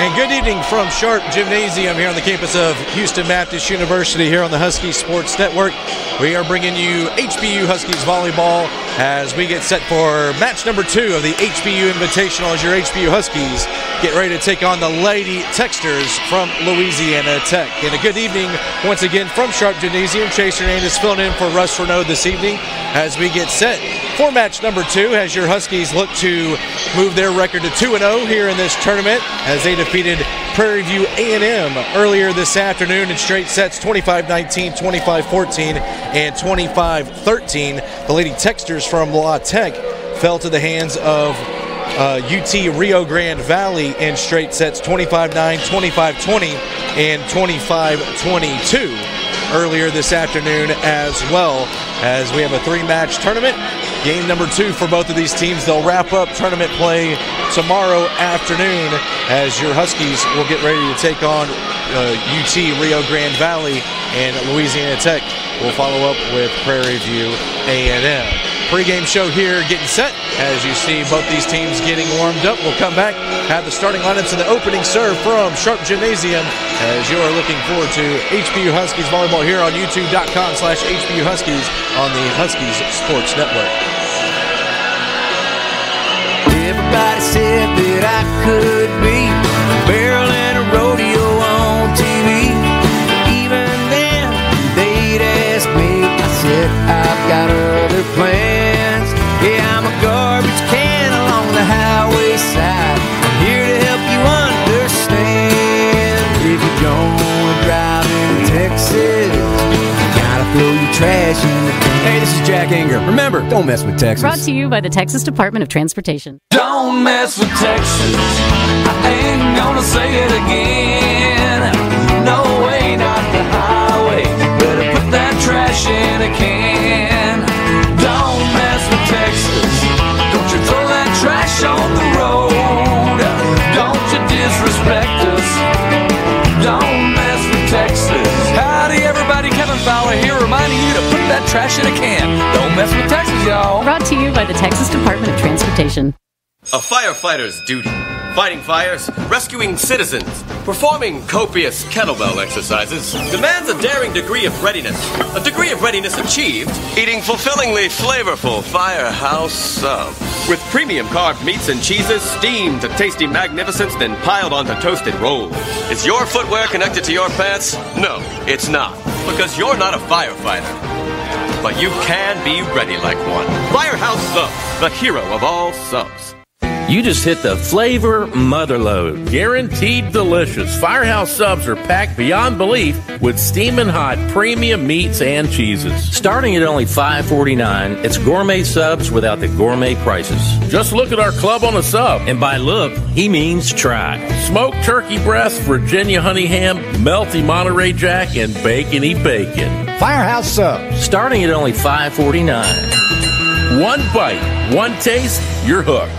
And good evening from Sharp Gymnasium here on the campus of Houston Baptist University here on the Husky Sports Network. We are bringing you HBU Huskies volleyball as we get set for match number 2 of the HBU Invitational as your HBU Huskies get ready to take on the Lady Texters from Louisiana Tech. And a good evening once again from Sharp Gymnasium. Chase Hernandez filling in for Russ Renaud this evening as we get set for match number 2 as your Huskies look to move their record to 2-0 here in this tournament as they defeated Prairie View A&M earlier this afternoon in straight sets 25-19, 25-14, and 25-13. The Lady Texters from La Tech fell to the hands of UT Rio Grande Valley in straight sets 25-9, 25-20, and 25-22 earlier this afternoon as well, as we have a 3-match tournament. Game number 2 for both of these teams. They'll wrap up tournament play tomorrow afternoon as your Huskies will get ready to take on UT Rio Grande Valley, and Louisiana Tech will follow up with Prairie View A&M. Pre-game show here getting set as you see both these teams getting warmed up. We'll come back, have the starting lineups and the opening serve from Sharp Gymnasium as you are looking forward to HBU Huskies volleyball here on youtube.com/HBU Huskies on the Huskies Sports Network. Everybody said that I could be a barrel and a rodeo on TV. Even then, they'd ask me, I said, I've got other plans. Yeah, I'm a garbage can along the highway side. I'm here to help you understand. If you're going driving in Texas, you gotta throw your trash in the can. Hey, this is Jack Ingram. Remember, don't mess with Texas. Brought to you by the Texas Department of Transportation. Don't mess with Texas. I ain't gonna say it again. No way, not the highway. Better put that trash in a can. Don't mess with Texas. Don't you throw that trash on the road. Don't you disrespect us. Don't mess with Texas. Howdy, everybody. Kevin Fowler here reminding you to put that trash in a can. Don't mess with Texas, y'all. Brought to you by the Texas Department of Transportation. A firefighter's duty. Fighting fires, rescuing citizens, performing copious kettlebell exercises demands a daring degree of readiness. A degree of readiness achieved eating fulfillingly flavorful Firehouse subs. With premium carved meats and cheeses steamed to tasty magnificence, then piled onto toasted rolls. Is your footwear connected to your pants? No, it's not. Because you're not a firefighter. But you can be ready like one. Firehouse subs, the hero of all subs. You just hit the flavor motherload. Guaranteed delicious. Firehouse subs are packed beyond belief with steaming hot premium meats and cheeses. Starting at only $5.49, it's gourmet subs without the gourmet prices. Just look at our club on a sub. And by look, he means try. Smoked turkey breast, Virginia honey ham, melty Monterey Jack, and bacony bacon. Firehouse subs. Starting at only $5.49. One bite, one taste, you're hooked.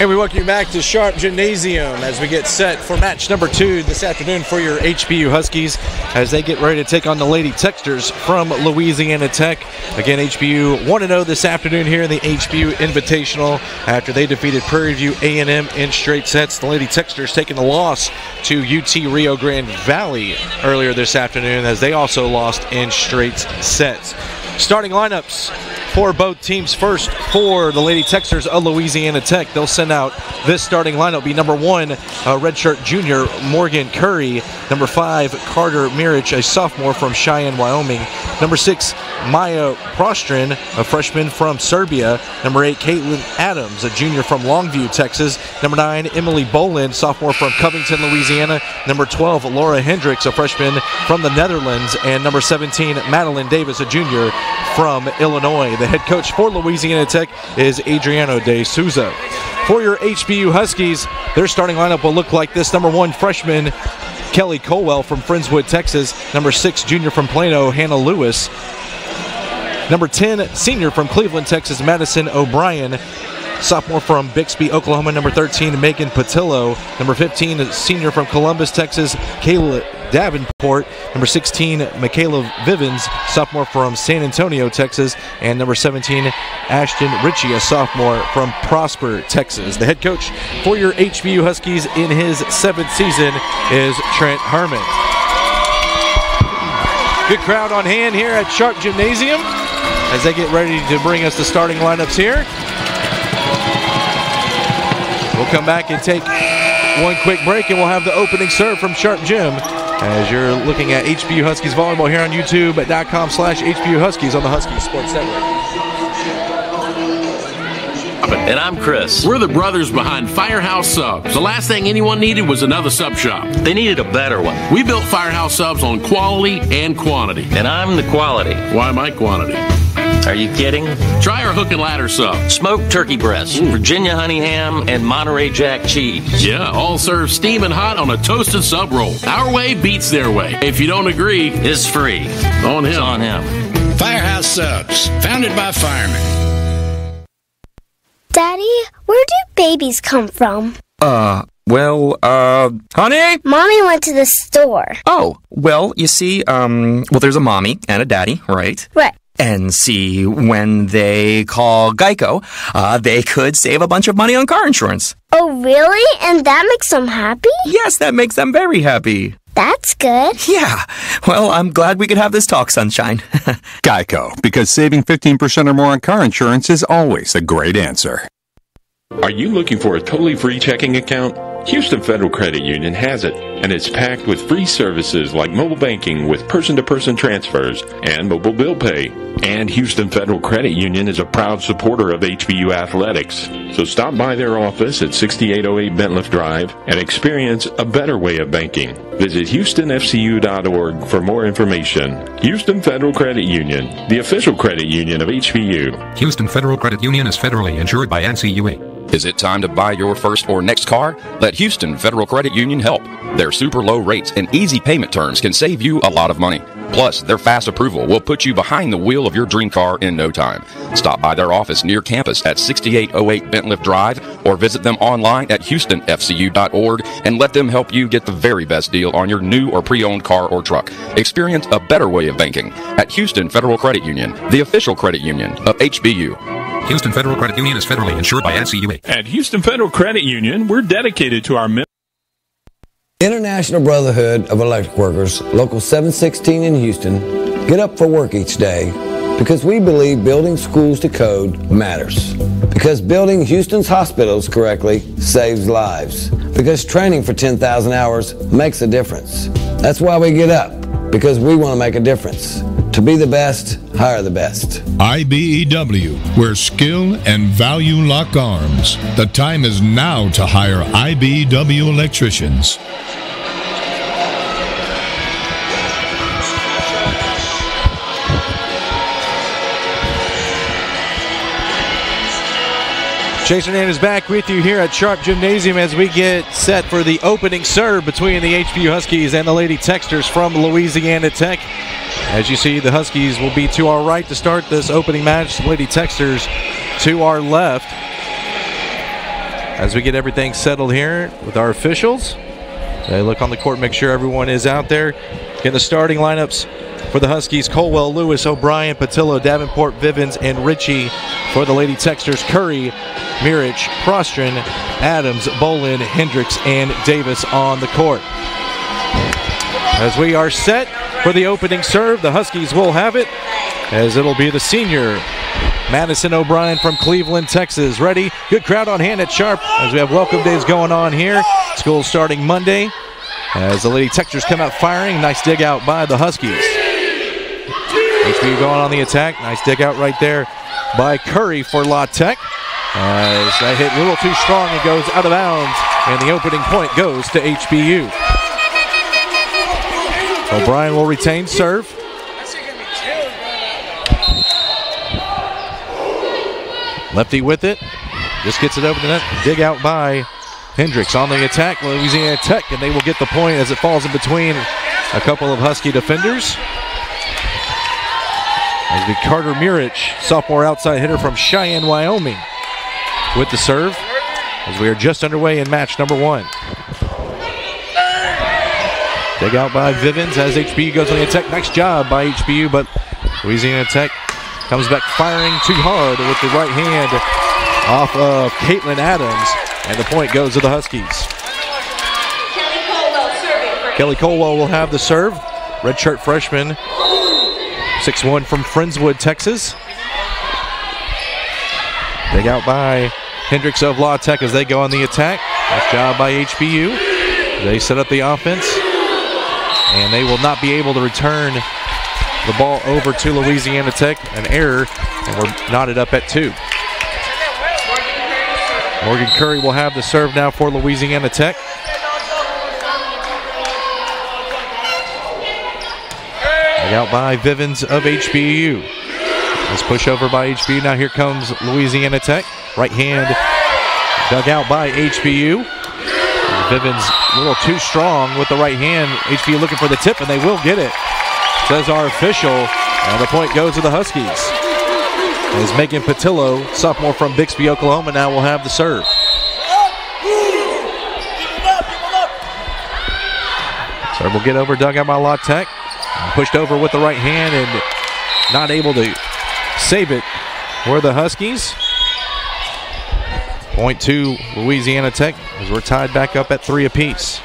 And we welcome you back to Sharp Gymnasium as we get set for match number 2 this afternoon for your HBU Huskies as they get ready to take on the Lady Texters from Louisiana Tech. Again, HBU 1-0 this afternoon here in the HBU Invitational after they defeated Prairie View A&M in straight sets. The Lady Texters taking a loss to UT Rio Grande Valley earlier this afternoon as they also lost in straight sets. Starting lineups for both teams. First, for the Lady Texters of Louisiana Tech, they'll send out this starting lineup. Be number 1, redshirt junior Morgan Curry. Number 5, Carter Mirich, a sophomore from Cheyenne, Wyoming. Number 6, Maya Prostrin, a freshman from Serbia. Number 8, Caitlin Adams, a junior from Longview, Texas. Number 9, Emily Boland, sophomore from Covington, Louisiana. Number 12, Laura Hendricks, a freshman from the Netherlands. And number 17, Madeline Davis, a junior from Illinois. The head coach for Louisiana Tech is Adriano de Souza. For your HBU Huskies, their starting lineup will look like this. Number 1, freshman Kelly Colwell from Friendswood, Texas. Number 6, junior from Plano, Hannah Lewis. Number 10, senior from Cleveland, Texas, Madison O'Brien. Sophomore from Bixby, Oklahoma. Number 13, Megan Patillo. Number 15, senior from Columbus, Texas, Davenport. Number 16, Michaela Vivens, sophomore from San Antonio, Texas. And number 17, Ashton Ritchie, a sophomore from Prosper, Texas. The head coach for your HBU Huskies in his 7th season is Trent Herman. Good crowd on hand here at Sharp Gymnasium as they get ready to bring us the starting lineups here. We'll come back and take one quick break, and we'll have the opening serve from Sharp Gym as you're looking at HBU Huskies volleyball here on YouTube.com/HBU Huskies on the Huskies Sports Network. And I'm Chris. We're the brothers behind Firehouse Subs. The last thing anyone needed was another sub shop. They needed a better one. We built Firehouse Subs on quality and quantity. And I'm the quality. Why am I quantity? Are you kidding? Try our hook and ladder sub. Smoked turkey breast, Virginia honey ham, and Monterey Jack cheese. Yeah, all served steaming hot on a toasted sub roll. Our way beats their way. If you don't agree, it's free. On him. It's on him. Firehouse Subs, founded by firemen. Daddy, where do babies come from? Honey? Mommy went to the store. Oh, well, you see, there's a mommy and a daddy, right? Right. And see, when they call Geico, they could save a bunch of money on car insurance. Oh, really? And that makes them happy? Yes, that makes them very happy. That's good. Yeah. Well, I'm glad we could have this talk, Sunshine. Geico, because saving 15% or more on car insurance is always a great answer. Are you looking for a totally free checking account? Houston Federal Credit Union has it, and it's packed with free services like mobile banking with person-to-person transfers and mobile bill pay. And Houston Federal Credit Union is a proud supporter of HBU athletics. So stop by their office at 6808 Bentliff Drive and experience a better way of banking. Visit HoustonFCU.org for more information. Houston Federal Credit Union, the official credit union of HBU. Houston Federal Credit Union is federally insured by NCUA. Is it time to buy your first or next car? Let Houston Federal Credit Union help. Their super low rates and easy payment terms can save you a lot of money. Plus, their fast approval will put you behind the wheel of your dream car in no time. Stop by their office near campus at 6808 Bentliff Drive or visit them online at houstonfcu.org and let them help you get the very best deal on your new or pre-owned car or truck. Experience a better way of banking at Houston Federal Credit Union, the official credit union of HBU. Houston Federal Credit Union is federally insured by NCUA. At Houston Federal Credit Union, we're dedicated to our International Brotherhood of Electric Workers, Local 716 in Houston, get up for work each day because we believe building schools to code matters. Because building Houston's hospitals correctly saves lives. Because training for 10,000 hours makes a difference. That's why we get up, because we want to make a difference. To be the best, hire the best. IBEW, where skill and value lock arms. The time is now to hire IBEW electricians. Jason Hernandez back with you here at Sharp Gymnasium as we get set for the opening serve between the HBU Huskies and the Lady Texters from Louisiana Tech. As you see, the Huskies will be to our right to start this opening match. The Lady Texters to our left. As we get everything settled here with our officials, they look on the court, make sure everyone is out there. Get the starting lineups for the Huskies: Colwell, Lewis, O'Brien, Patillo, Davenport, Vivens, and Ritchie. For the Lady Texters, Curry, Mirich, Prostron, Adams, Bolin, Hendricks, and Davis on the court. As we are set for the opening serve, the Huskies will have it, as it'll be the senior Madison O'Brien from Cleveland, Texas. Ready? Good crowd on hand at Sharp as we have welcome days going on here. School starting Monday as the Lady Texters come out firing. Nice dig out by the Huskies. HBU going on the attack. Nice dig out right there by Curry for La Tech. As that hit a little too strong, it goes out of bounds, and the opening point goes to HBU. O'Brien will retain serve. Lefty with it. Just gets it over the net. Dig out by Hendricks on the attack. Louisiana Tech, and they will get the point as it falls in between a couple of Husky defenders. As the Carter Mirich, sophomore outside hitter from Cheyenne, Wyoming, with the serve. As we are just underway in match number one. Dig out by Vivens as HBU goes on the attack. Nice job by HBU, but Louisiana Tech comes back firing too hard with the right hand off of Caitlin Adams, and the point goes to the Huskies. Kelly Colwell will have the serve. Redshirt freshman, 6'1" from Friendswood, Texas. Dig out by Hendricks of La Tech as they go on the attack. Nice job by HBU. They set up the offense, and they will not be able to return the ball over to Louisiana Tech. An error, and we're knotted up at 2. Morgan Curry will have the serve now for Louisiana Tech. Out by Vivens of HBU. Nice push over by HBU. Now here comes Louisiana Tech. Right hand dug out by HBU. Vivens a little too strong with the right hand. HBU looking for the tip, and they will get it, says our official. And the point goes to the Huskies. As Megan Patillo, sophomore from Bixby, Oklahoma, now will have the serve. Serve will get over, dug out by La Tech. Pushed over with the right hand and not able to save it for the Huskies. Point to Louisiana Tech as we're tied back up at 3 apiece.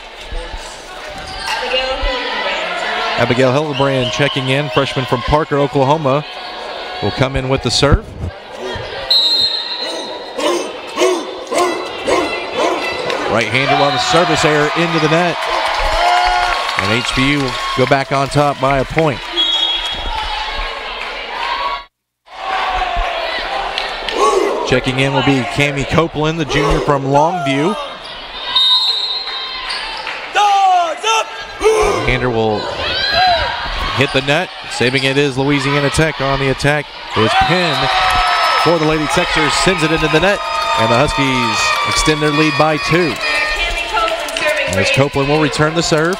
Abigail Hillebrand checking in, freshman from Parker, Oklahoma, will come in with the serve. Right-hander on the service error into the net. And HBU will go back on top by a point. Checking in will be Cammie Copeland, the junior from Longview. Hander will hit the net. Saving it is Louisiana Tech on the attack. Is Penn for the Lady Texers, sends it into the net, and the Huskies extend their lead by 2. As Copeland will return the serve.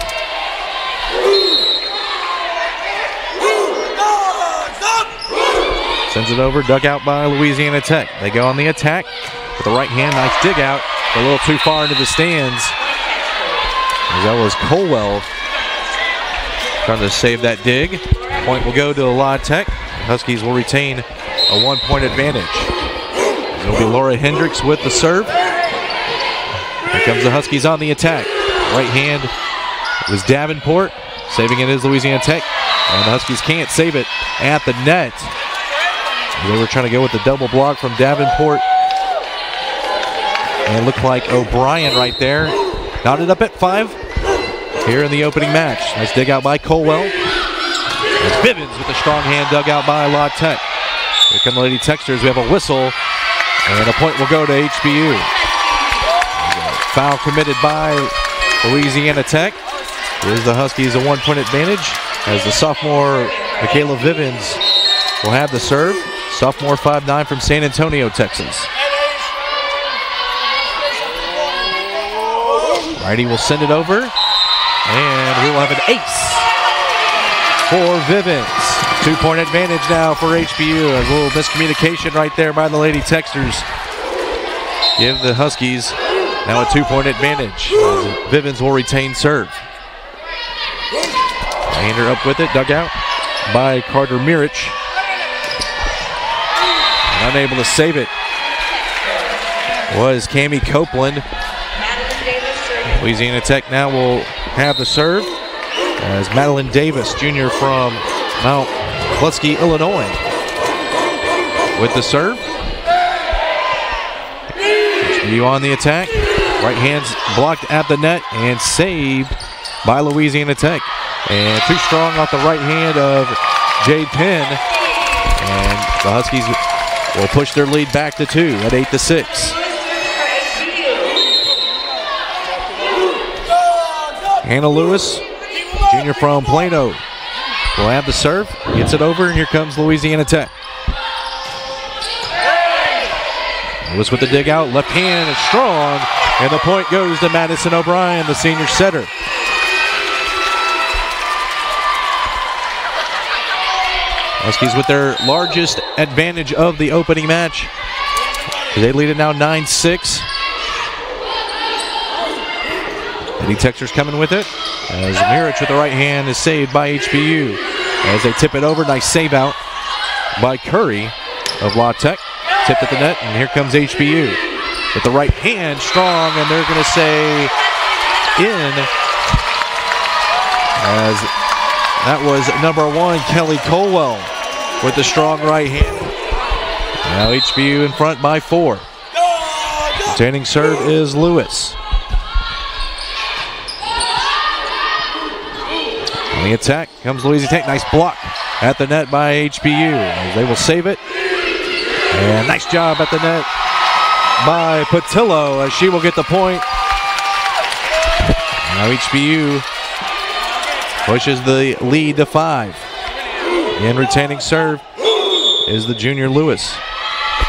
Sends it over, dug out by Louisiana Tech. They go on the attack with the right hand. Nice dig out. A little too far into the stands. As that was Colwell trying to save that dig. Point will go to La Tech. Huskies will retain a 1-point advantage. It'll be Laura Hendricks with the serve. Here comes the Huskies on the attack. Right hand was Davenport. Saving it is Louisiana Tech. And the Huskies can't save it at the net. They were trying to go with the double block from Davenport. And it looked like O'Brien right there. Knotted up at 5 here in the opening match. Nice dig out by Colwell. It's Bivens with a strong hand dug out by La Tech. Here come the Lady Texters. We have a whistle. And a point will go to HBU. Foul committed by Louisiana Tech. Gives the Huskies a 1-point advantage as the sophomore Michaela Vivens will have the serve. Sophomore 5'9" from San Antonio, Texas. Righty will send it over, and we will have an ace for Vivens. 2-point advantage now for HBU. A little miscommunication right there by the Lady Texters. Give the Huskies now a 2-point advantage. Vivens will retain serve. Hander up with it, dug out by Carter Mirich. Unable to save it was Cammie Copeland. Louisiana Tech now will have the serve as Madeline Davis, junior from Mount Klutzky, Illinois, with the serve. HBU on the attack. Right hand's blocked at the net and saved by Louisiana Tech. And too strong off the right hand of Jade Penn. And the Huskies will push their lead back to 2 at 8-6. Hannah Lewis, junior from Plano, will have the serve. Gets it over, and here comes Louisiana Tech. Lewis with the dig out. Left hand is strong, and the point goes to Madison O'Brien, the senior setter. Huskies with their largest advantage of the opening match. They lead it now 9-6. Lady Techsters coming with it. As Mirich with the right hand is saved by HBU. As they tip it over, nice save out by Curry of La Tech. Tipped at the net, and here comes HBU. With the right hand, strong, and they're going to say in. As that was number 1, Kelly Colwell, with the strong right hand. Now HBU in front by 4. Retaining serve is Lewis. On the attack comes Louisiana Tech. Nice block at the net by HBU. As they will save it. And nice job at the net by Patillo, as she will get the point. Now HBU pushes the lead to 5. And retaining serve is the junior Lewis.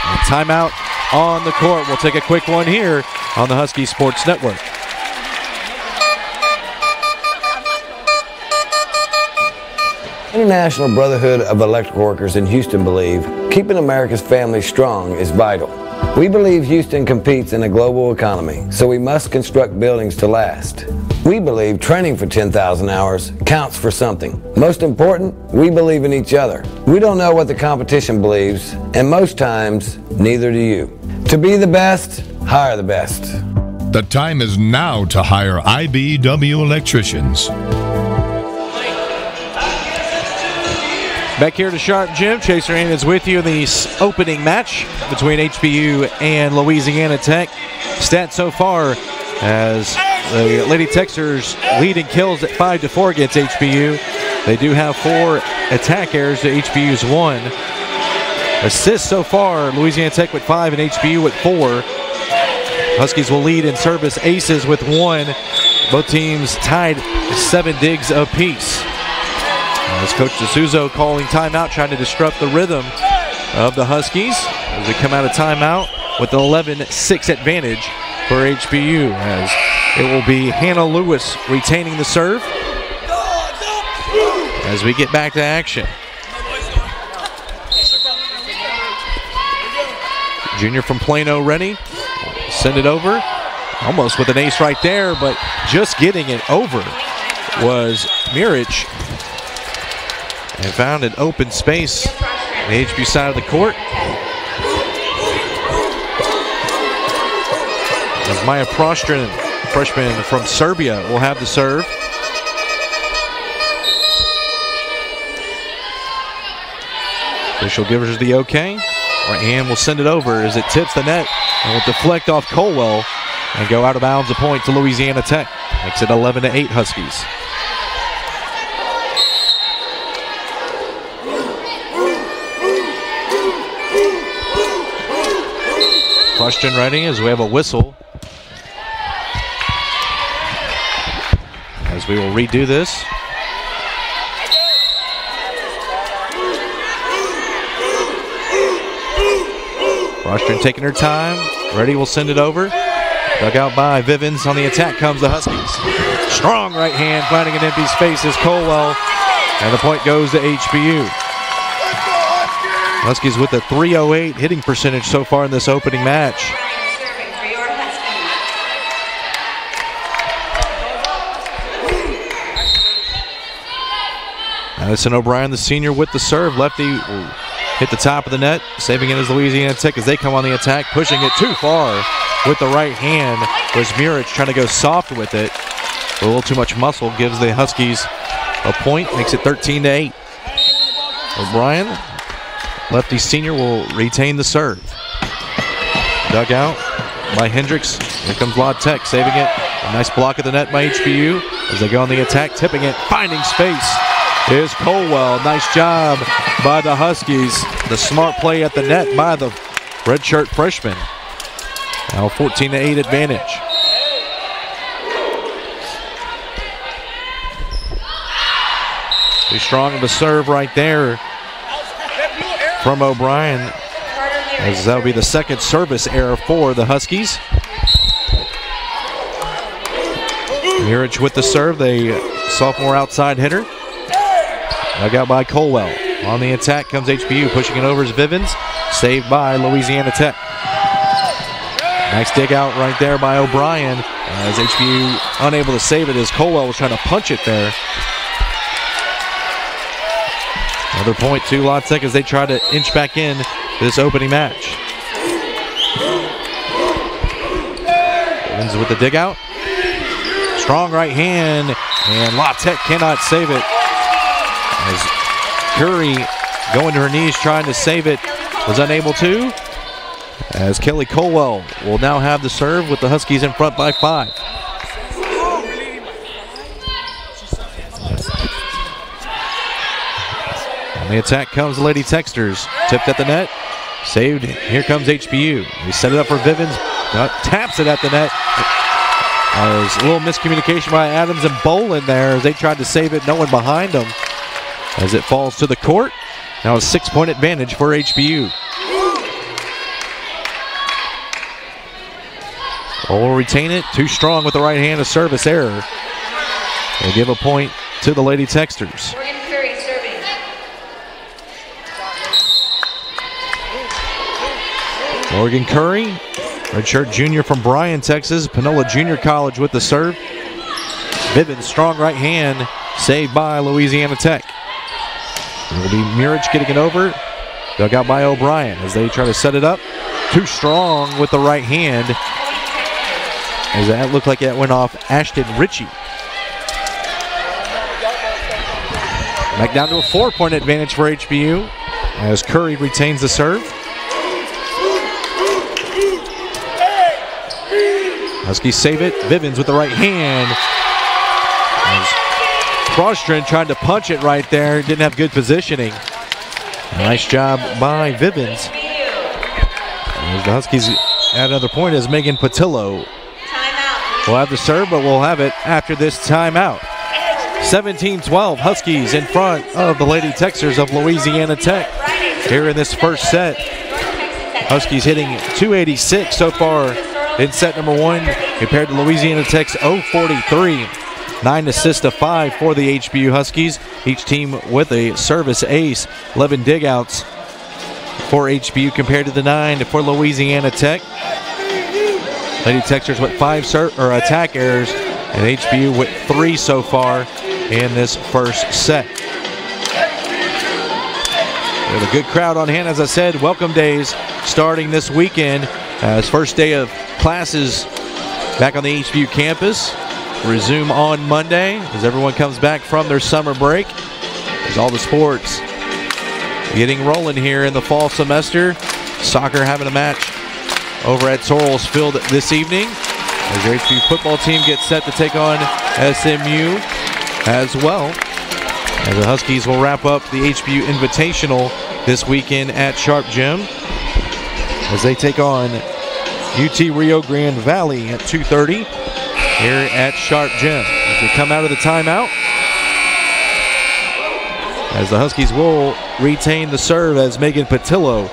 And timeout on the court. We'll take a quick one here on the Husky Sports Network. International Brotherhood of Electrical Workers in Houston believe keeping America's families strong is vital. We believe Houston competes in a global economy, so we must construct buildings to last. We believe training for 10,000 hours counts for something. Most important, we believe in each other. We don't know what the competition believes, and most times, neither do you. To be the best, hire the best. The time is now to hire IBEW electricians. Back here to Sharp Gym, Chaser Ann is with you in the opening match between HBU and Louisiana Tech. Stats so far as the Lady Techsters lead in kills at 5-4 against HBU. They do have 4 attack errors to HBU's 1. Assists so far, Louisiana Tech with 5 and HBU with 4. Huskies will lead in service aces with 1. Both teams tied 7 digs apiece. As Coach D'Souza calling timeout, trying to disrupt the rhythm of the Huskies as they come out of timeout with an 11-6 advantage for HBU, as it will be Hannah Lewis retaining the serve as we get back to action. Junior from Plano ready. Send it over. Almost with an ace right there, but just getting it over was Mirich. And found an open space on the HBU side of the court. As Maya Prostrin, freshman from Serbia, will have the serve. Official gives her the okay. And will send it over as it tips the net and will deflect off Colwell and go out of bounds. A point to Louisiana Tech. Makes it 11-8 Huskies. Question ready as we have a whistle. As we will redo this. Rostron taking her time. Ready will send it over. Dug out by Vivens. On the attack comes the Huskies. Strong right hand finding an empty space is Colwell. And the point goes to HBU. Huskies with a .308 hitting percentage so far in this opening match. Addison O'Brien, the senior, with the serve. Lefty will hit the top of the net. Saving it is Louisiana Tech as they come on the attack. Pushing it too far with the right hand was Mirich trying to go soft with it. A little too much muscle gives the Huskies a point. Makes it 13-8. O'Brien, lefty senior, will retain the serve. Dug out by Hendricks. Here comes La Tech saving it. A nice block at the net by HBU as they go on the attack, tipping it, finding space is Colwell. Nice job by the Huskies. The smart play at the net by the redshirt freshman. Now 14-8 advantage. Too strong of a serve right there from O'Brien, as that will be the second service error for the Huskies. Mirich with the serve, the sophomore outside hitter. Dug out by Colwell. On the attack comes HBU, pushing it over as Vivens. Saved by Louisiana Tech. Nice dig out right there by O'Brien. As HBU unable to save it as Colwell was trying to punch it there. Another point to La Tech as they try to inch back in this opening match. Ends with the dig out. Strong right hand, and La Tech cannot save it. As Curry going to her knees trying to save it, was unable to. As Kelly Colwell will now have the serve with the Huskies in front by 5. On the attack comes the Lady Texters. Tipped at the net. Saved. Here comes HBU. They set it up for Vivens. Taps it at the net. There's a little miscommunication by Adams and Bolin there as they tried to save it. No one behind them as it falls to the court. Now a 6-point advantage for HBU. Will retain it. Too strong with the right hand, a service error. They give a point to the Lady Texters. Morgan Curry, redshirt junior from Bryan, Texas, Panola Junior College with the serve. Vivens, strong right hand, saved by Louisiana Tech. It will be Murich getting it over. Dug out by O'Brien as they try to set it up. Too strong with the right hand. As that looked like it went off Ashton Ritchie. Back down to a 4-point advantage for HBU as Curry retains the serve. Huskies save it. Vivens with the right hand. Crosstren tried to punch it right there. Didn't have good positioning. Nice job by Vivens. As the Huskies add another point as Megan Patillo will have the serve, but we'll have it after this timeout. 17-12, Huskies in front of the Lady Texters of Louisiana Tech here in this first set. Huskies hitting 286 so far in set number 1 compared to Louisiana Tech's 043. 9 assists to 5 for the HBU Huskies. Each team with a service ace. 11 digouts for HBU compared to the 9 for Louisiana Tech. Lady Texters with 5 attack errors, and HBU with 3 so far in this first set. We have a good crowd on hand, as I said. Welcome days starting this weekend. As first day of classes back on the HBU campus. Resume on Monday as everyone comes back from their summer break. As all the sports getting rolling here in the fall semester. Soccer having a match over at Sorrells Field this evening as your HBU football team gets set to take on SMU as well. As the Huskies will wrap up the HBU Invitational this weekend at Sharp Gym as they take on UT Rio Grande Valley at 2:30 here at Sharp Gym. As we come out of the timeout, as the Huskies will retain the serve as Megan Patillo,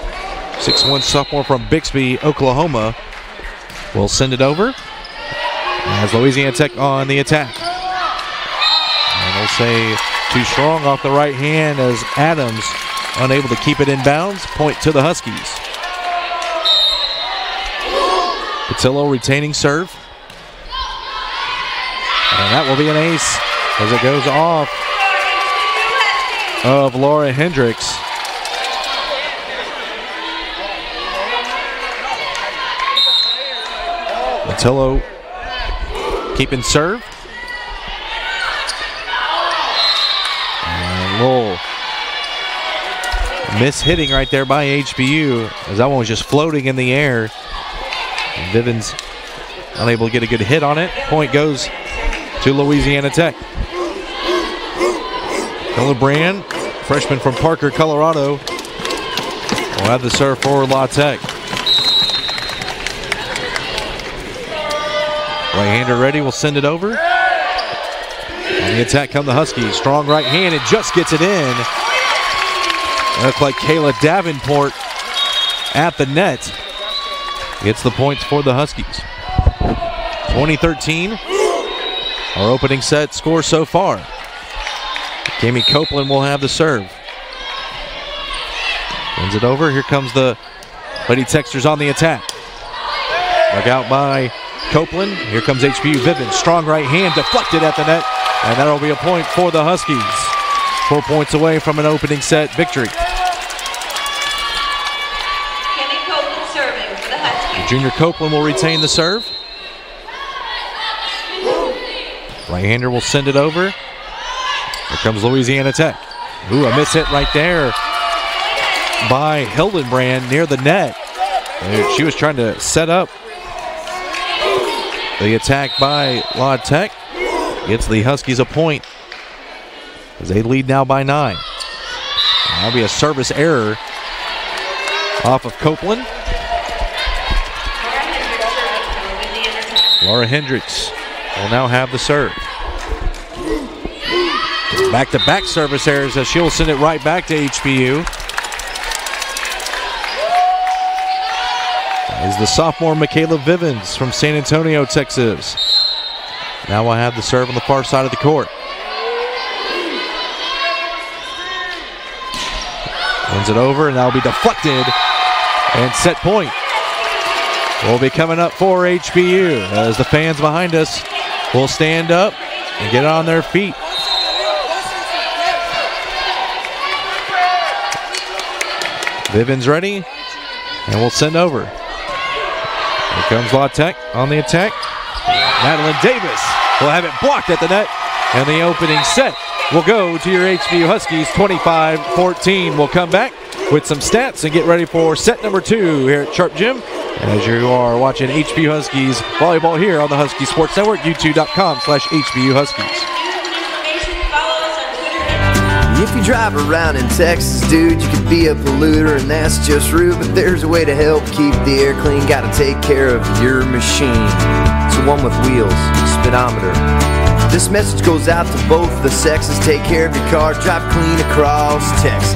6'1" sophomore from Bixby, Oklahoma, will send it over as Louisiana Tech on the attack. And they'll say too strong off the right hand as Adams unable to keep it in bounds. Point to the Huskies. Patillo retaining serve. And that will be an ace as it goes off of Laura Hendricks. Patillo keeping serve. And a little miss hitting right there by HBU as that one was just floating in the air. And Vivens unable to get a good hit on it. Point goes to Louisiana Tech. Brand, freshman from Parker, Colorado, will have the serve for La Tech. Right-hander ready, will send it over. On the attack come the Huskies. Strong right hand, it just gets it in. It looks like Kayla Davenport at the net gets the points for the Huskies. 2013, our opening set score so far. Jamie Copeland will have the serve. Sends it over. Here comes the Lady Texters on the attack. Dug out by Copeland. Here comes HBU. Vivens, strong right hand, deflected at the net, and that'll be a point for the Huskies. 4 points away from an opening set victory. Junior Copeland will retain the serve. Right-hander will send it over. Here comes Louisiana Tech. Ooh, a miss hit right there by Hildenbrand near the net. She was trying to set up the attack by La Tech. Gets the Huskies a point as they lead now by 9. That'll be a service error off of Copeland. Laura Hendricks will now have the serve. Back-to-back service errors as she'll send it right back to HBU. Is the sophomore Michaela Vivens from San Antonio, Texas. Now we'll have the serve on the far side of the court. Wins it over, and that'll be deflected. And set point will be coming up for HBU as the fans behind us will stand up and get on their feet. Vivens ready, and we'll send over. Here comes La Tech on the attack. Madeline Davis will have it blocked at the net, and the opening set will go to your HBU Huskies 25-14. We'll come back with some stats and get ready for set number 2 here at Sharp Gym. As you are watching HBU Huskies volleyball here on the Husky Sports Network, youtube.com/HBU Huskies. If you drive around in Texas, dude, you could be a polluter, and that's just rude. But there's a way to help keep the air clean. Gotta take care of your machine. It's the one with wheels, speedometer. This message goes out to both the sexes. Take care of your car, drive clean across Texas.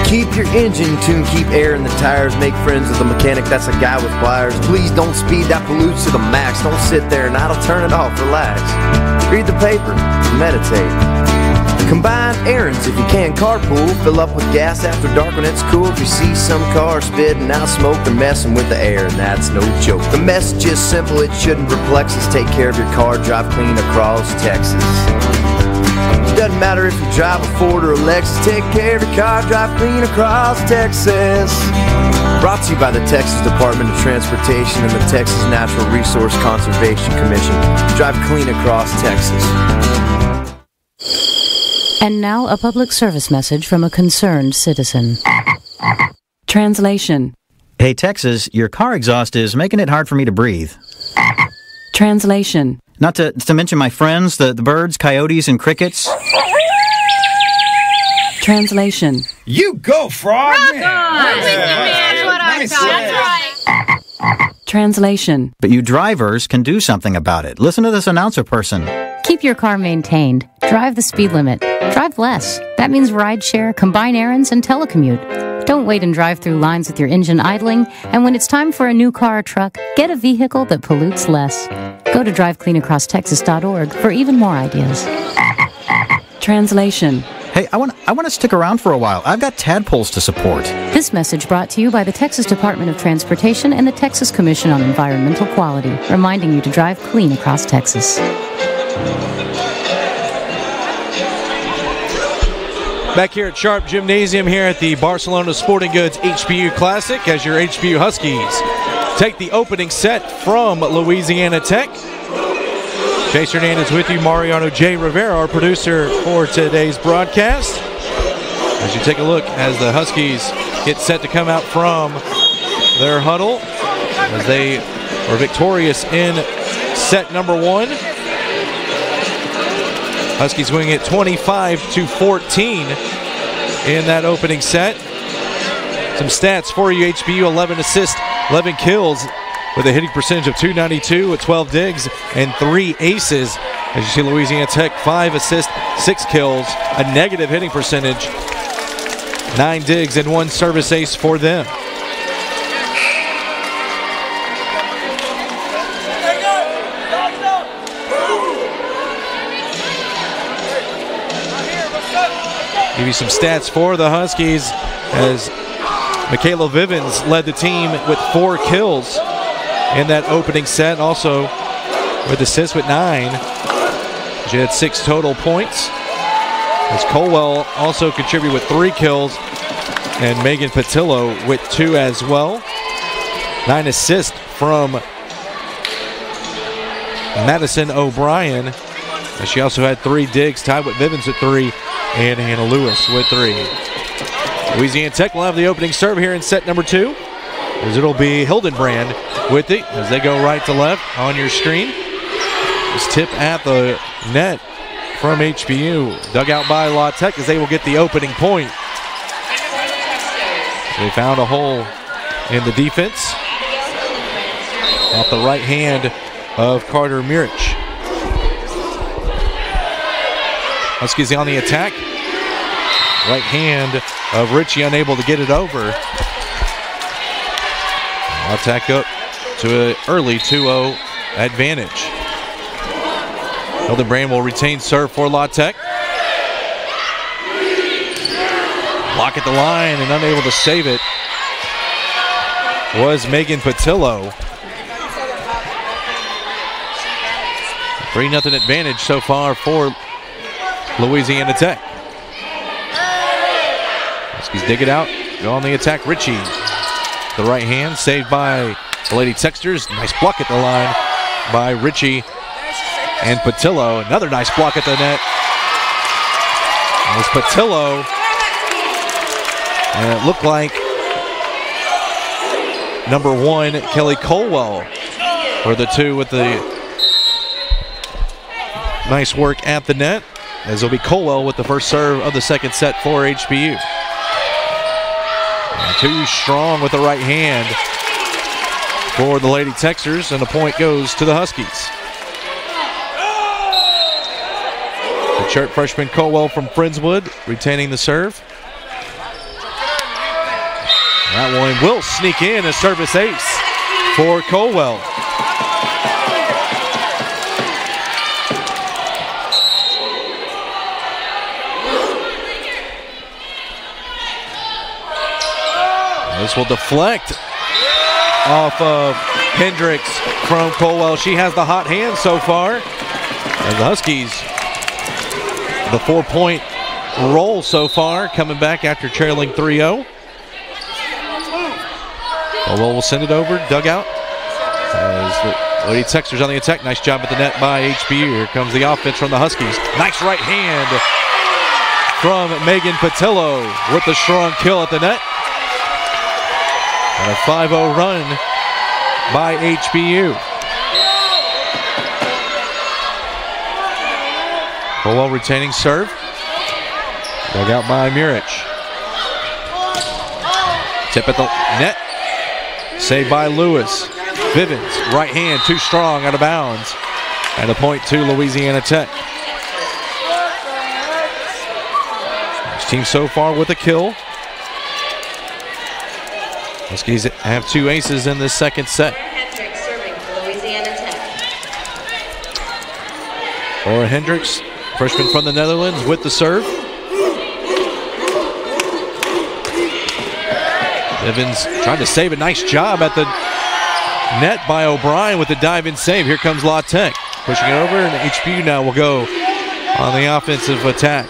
Keep your engine tuned, keep air in the tires. Make friends with a mechanic, that's a guy with pliers. Please don't speed, that pollutes to the max. Don't sit there and idle, turn it off, relax. Read the paper, meditate. Combine errands if you can, carpool. Fill up with gas after dark when it's cool. If you see some car spitting out smoke, they're messing with the air, and that's no joke. The message is simple, it shouldn't perplex us. Take care of your car, drive clean across Texas. Doesn't matter if you drive a Ford or a Lexus. Take care of your car, drive clean across Texas. Brought to you by the Texas Department of Transportation and the Texas Natural Resource Conservation Commission. Drive clean across Texas. And now a public service message from a concerned citizen. Translation. Hey, Texas, your car exhaust is making it hard for me to breathe. Translation. Not to mention my friends, the birds, coyotes, and crickets. Translation. You go, frog! Rock on! That's what I thought. That's right. Translation. But you drivers can do something about it. Listen to this announcer person. Keep your car maintained. Drive the speed limit. Drive less. That means ride share, combine errands, and telecommute. Don't wait and drive through lines with your engine idling. And when it's time for a new car or truck, get a vehicle that pollutes less. Go to drivecleanaccrosstexas.org for even more ideas. Translation. Hey, I want to stick around for a while. I've got tadpoles to support. This message brought to you by the Texas Department of Transportation and the Texas Commission on Environmental Quality, reminding you to drive clean across Texas. Back here at Sharp Gymnasium here at the Barcelona Sporting Goods HBU Classic as your HBU Huskies take the opening set from Louisiana Tech. Chase Hernandez with you, Mariano J. Rivera, our producer for today's broadcast. As you take a look as the Huskies get set to come out from their huddle as they were victorious in set number 1. Huskies winning it 25-14 in that opening set. Some stats for you: HBU 11 assists, 11 kills with a hitting percentage of .292 with 12 digs and 3 aces. As you see, Louisiana Tech 5 assists, 6 kills, a negative hitting percentage, 9 digs and 1 service ace for them. Give you some stats for the Huskies as Michaela Vivens led the team with 4 kills in that opening set, also with assists with 9. She had 6 total points. As Colwell also contributed with 3 kills, and Megan Patillo with 2 as well. 9 assists from Madison O'Brien. And she also had 3 digs, tied with Vivens with 3, and Hannah Lewis with 3. Louisiana Tech will have the opening serve here in set number 2, as it'll be Hildenbrand with it as they go right to left on your screen. This tip at the net from HBU, dug out by La Tech as they will get the opening point. They found a hole in the defense off the right hand of Carter Murich. Huskies on the attack. Right hand of Ritchie unable to get it over. Attack up to an early 2-0 advantage. Hildenbrand will retain serve for La Tech. Block at the line and unable to save it was Megan Patillo. 3-0 advantage so far for Louisiana Tech. Huskies dig it out, go on the attack. Ritchie, the right hand, saved by the Lady Texters. Nice block at the line by Ritchie and Patillo. Another nice block at the net. It was Patillo, and it looked like number 1, Kelly Colwell, were the 2 with the nice work at the net, as it'll be Colwell with the first serve of the second set for HBU. And 2 strong with the right hand for the Lady Texers, and the point goes to the Huskies. The shirt freshman Colwell from Friendswood retaining the serve. That one will sneak in, a service ace for Colwell. This will deflect off of Hendricks from Colwell. She has the hot hand so far. And the Huskies, the 4-point roll so far, coming back after trailing 3-0. Colwell will send it over, dugout. As the Lady Texters on the attack. Nice job at the net by HBU. Here comes the offense from the Huskies. Nice right hand from Megan Patillo with the strong kill at the net. And a 5-0 run by HBU. Colwell retaining serve. Dug out by Murich. Tip at the net. Saved by Lewis. Vivens, right hand, too strong, out of bounds. And a point to Louisiana Tech. This team so far with a kill. Huskies have 2 aces in this second set. Hendricks serving for Louisiana Tech. Laura Hendricks, freshman from the Netherlands, with the serve. Evans trying to save a nice job at the net by O'Brien with the dive-in save. Here comes La Tech, pushing it over, and HBU now will go on the offensive attack.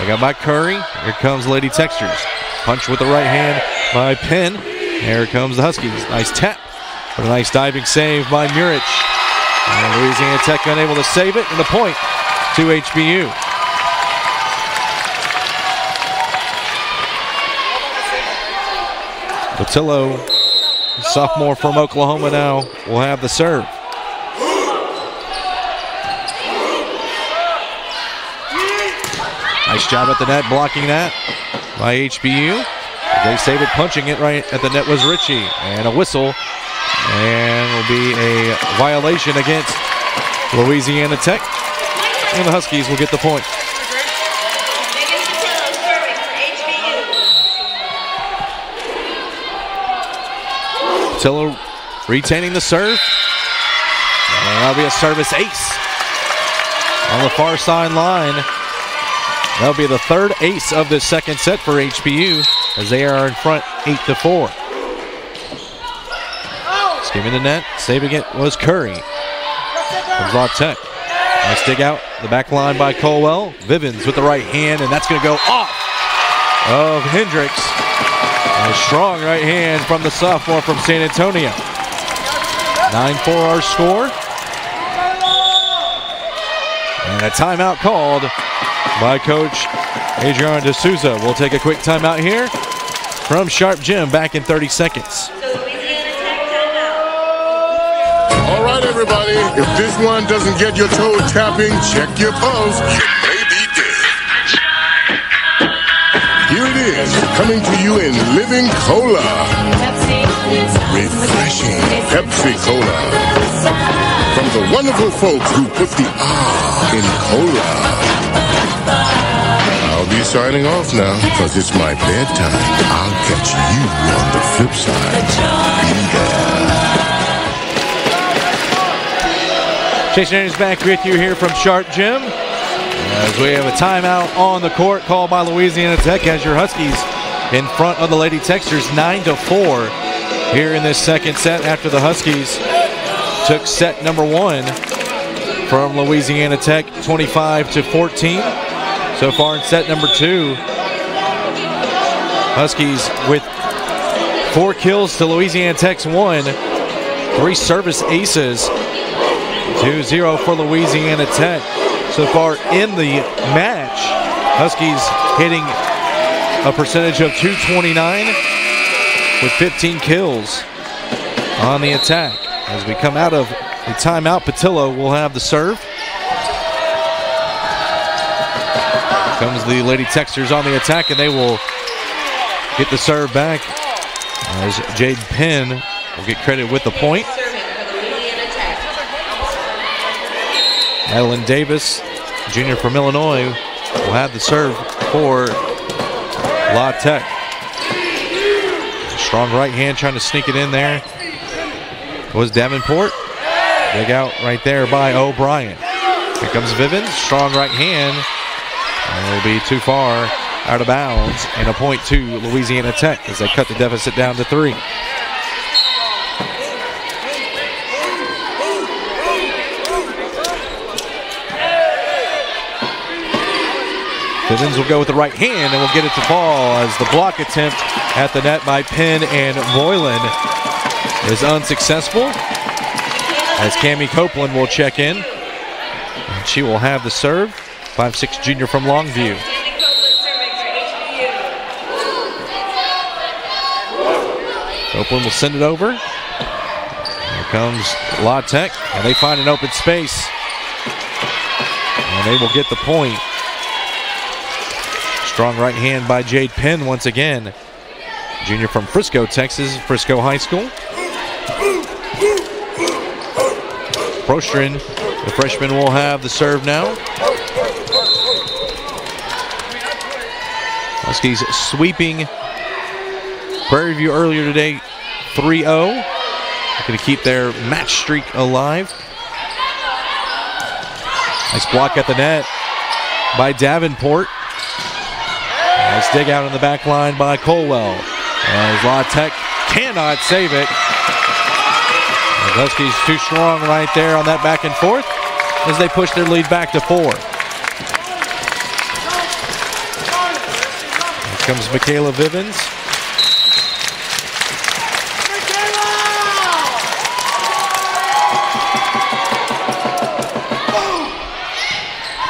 They got by Curry. Here comes Lady Texters. Punch with the right hand by Penn. Here comes the Huskies. Nice tap, but a nice diving save by Murich. And Louisiana Tech unable to save it, and the point to HBU. Patillo, sophomore from Oklahoma now, will have the serve. Nice job at the net, blocking that by HBU. They save it, punching it right at the net was Ritchie. And a whistle, and will be a violation against Louisiana Tech. And the Huskies will get the point. Patillo retaining the serve. And that'll be a service ace on the far sideline. That'll be the third ace of the second set for HBU as they are in front 8-4. Skimming the net, saving it was Curry. From La Tech. Nice dig out the back line by Colwell. Vivens with the right hand, and that's going to go off of Hendricks. A strong right hand from the sophomore from San Antonio. 9-4 our score. And a timeout called by Coach Adrian D'Souza. We'll take a quick timeout here from Sharp Gym. Back in 30 seconds. All right, everybody. If this one doesn't get your toe tapping, check your pulse. You may be dead. Here it is, coming to you in living cola. Refreshing Pepsi Cola. From the wonderful folks who put the in cola. I'll be signing off now, because it's my bedtime. I'll catch you on the flip side. Be there. Chase Daniels back with you here from Sharp Gym. As we have a timeout on the court called by Louisiana Tech as your Huskies in front of the Lady Techsters 9-4 here in this second set after the Huskies took set number 1 from Louisiana Tech 25-14. So far in set number 2, Huskies with 4 kills to Louisiana Tech's 1, 3 service aces. 2-0 for Louisiana Tech. So far in the match, Huskies hitting a percentage of .229 with 15 kills on the attack. As we come out of the timeout, Patillo will have the serve. Comes the Lady Techsters on the attack, and they will get the serve back as Jade Penn will get credit with the point. Madeline Davis, junior from Illinois, will have the serve for La Tech. Strong right hand trying to sneak it in there was Davenport. Dig out right there by O'Brien. Here comes Vivens, strong right hand. And it'll be too far out of bounds, and a point to Louisiana Tech as they cut the deficit down to 3. Vivens will go with the right hand and will get it to fall as the block attempt at the net by Penn and Boylan is unsuccessful. As Cammie Copeland will check in, and she will have the serve. 5'6" junior from Longview. Copeland will send it over. Here comes La Tech, and they find an open space. And they will get the point. Strong right hand by Jade Penn once again. Junior from Frisco, Texas, Frisco High School. Prostrin, the freshman, will have the serve now. Huskies sweeping Prairie View earlier today, 3-0. Going to keep their match streak alive. Nice block at the net by Davenport. Nice dig out in the back line by Colwell. As La Tech cannot save it. The Huskies too strong right there on that back and forth as they push their lead back to 4. Here comes Michaela Vivens.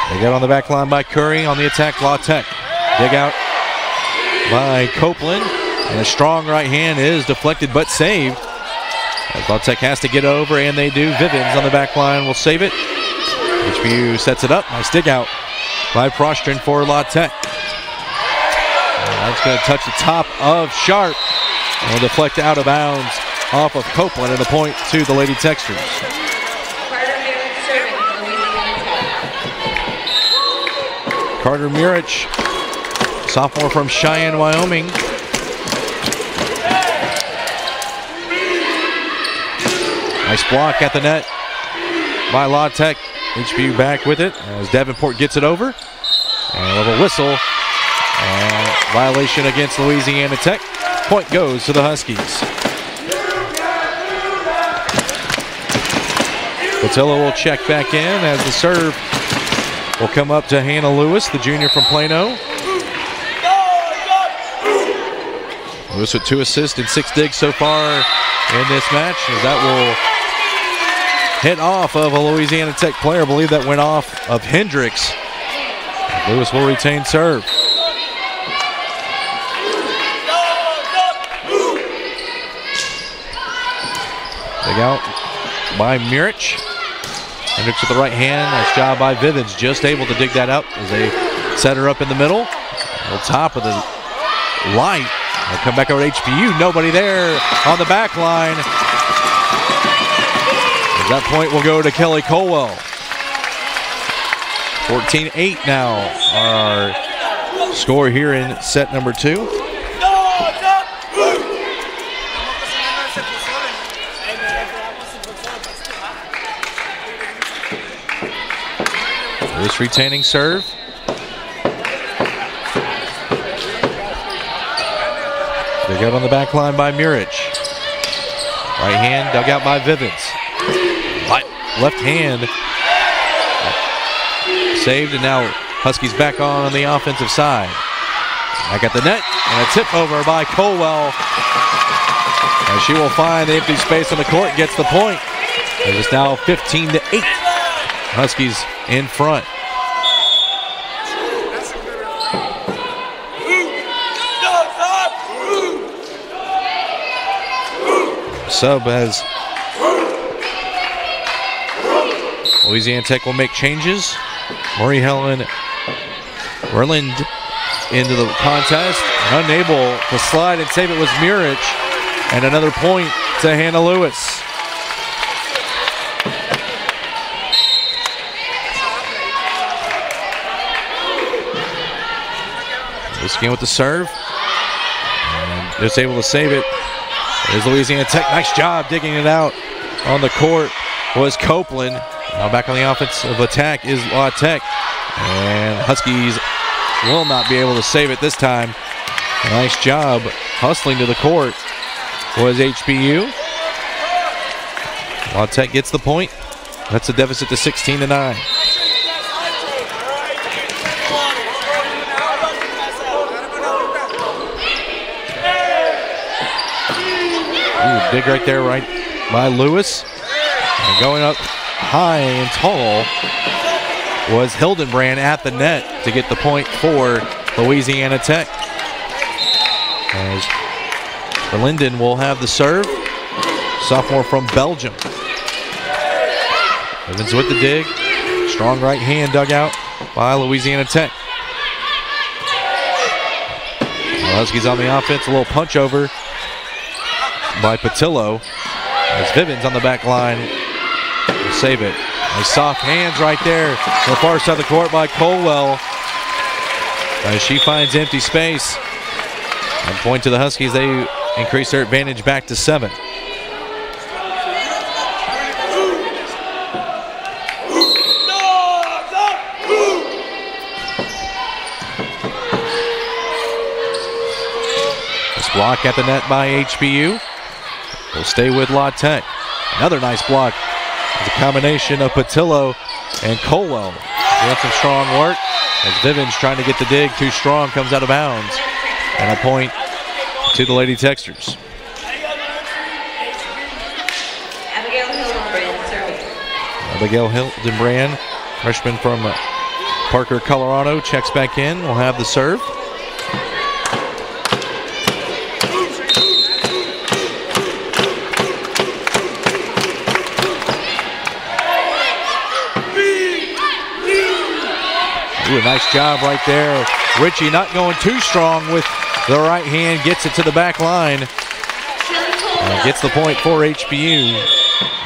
They got on the back line by Curry. On the attack, La Tech. Dig out by Copeland. And a strong right hand is deflected but saved. As La Tech has to get over, and they do. Vivens on the back line will save it. HBU sets it up. Nice dig out by Prostrin for La Tech. And that's going to touch the top of Sharp. And will deflect out of bounds off of Copeland, and a point to the Lady Techsters. Carter Murich, sophomore from Cheyenne, Wyoming. Nice block at the net by La Tech. HBU back with it as Davenport gets it over. And with a whistle, and violation against Louisiana Tech. Point goes to the Huskies. Patillo will check back in as the serve will come up to Hannah Lewis, the junior from Plano. Lewis with 2 assists and 6 digs so far in this match. As that will hit off of a Louisiana Tech player. I believe that went off of Hendricks. Lewis will retain serve. Dig out by Mirich. Hendricks with the right hand. Nice job by Vivens. Just able to dig that out as they set her up in the middle. On top of the light. They'll come back over to HBU. Nobody there on the back line. At that point will go to Kelly Colwell. 14-8 now our score here in set number 2. This retaining serve. They got on the back line by Mirich. Right hand dug out by Vivens. Left hand saved, and now Huskies back on the offensive side. Back at the net, and a tip over by Colwell. And she will find the empty space on the court and gets the point. It is now 15-8. Huskies in front. Sub has Louisiana Tech will make changes. Marie Helen Verland into the contest. Unable to slide and save it was Mirich. And another point to Hannah Lewis. This game with the serve. And just able to save it. There's Louisiana Tech. Nice job digging it out on the court was Copeland. Now back on the offensive attack is La Tech. And Huskies will not be able to save it this time. Nice job hustling to the court was HBU. La Tech gets the point. That's a deficit to 16-9. Dig right there, right by Lewis. And going up high and tall was Hildenbrand at the net to get the point for Louisiana Tech. As Linden will have the serve. Sophomore from Belgium. Evans with the dig. Strong right hand dug out by Louisiana Tech. The Huskies on the offense, a little punch over by Patillo. As Vivens on the back line will save it. Nice soft hands right there on the far side of the court by Colwell. As she finds empty space. And point to the Huskies, they increase their advantage back to 7. This block at the net by HBU. Will stay with La Tech. Another nice block. It's a combination of Patillo and Colwell. Doing some strong work. As Vivens trying to get the dig too strong, comes out of bounds. And a point to the Lady Texters. Abigail Hildenbrand, freshman from Parker, Colorado, checks back in. Will have the serve. Ooh, a nice job right there. Ritchie not going too strong with the right hand. Gets it to the back line. And gets the point for HBU.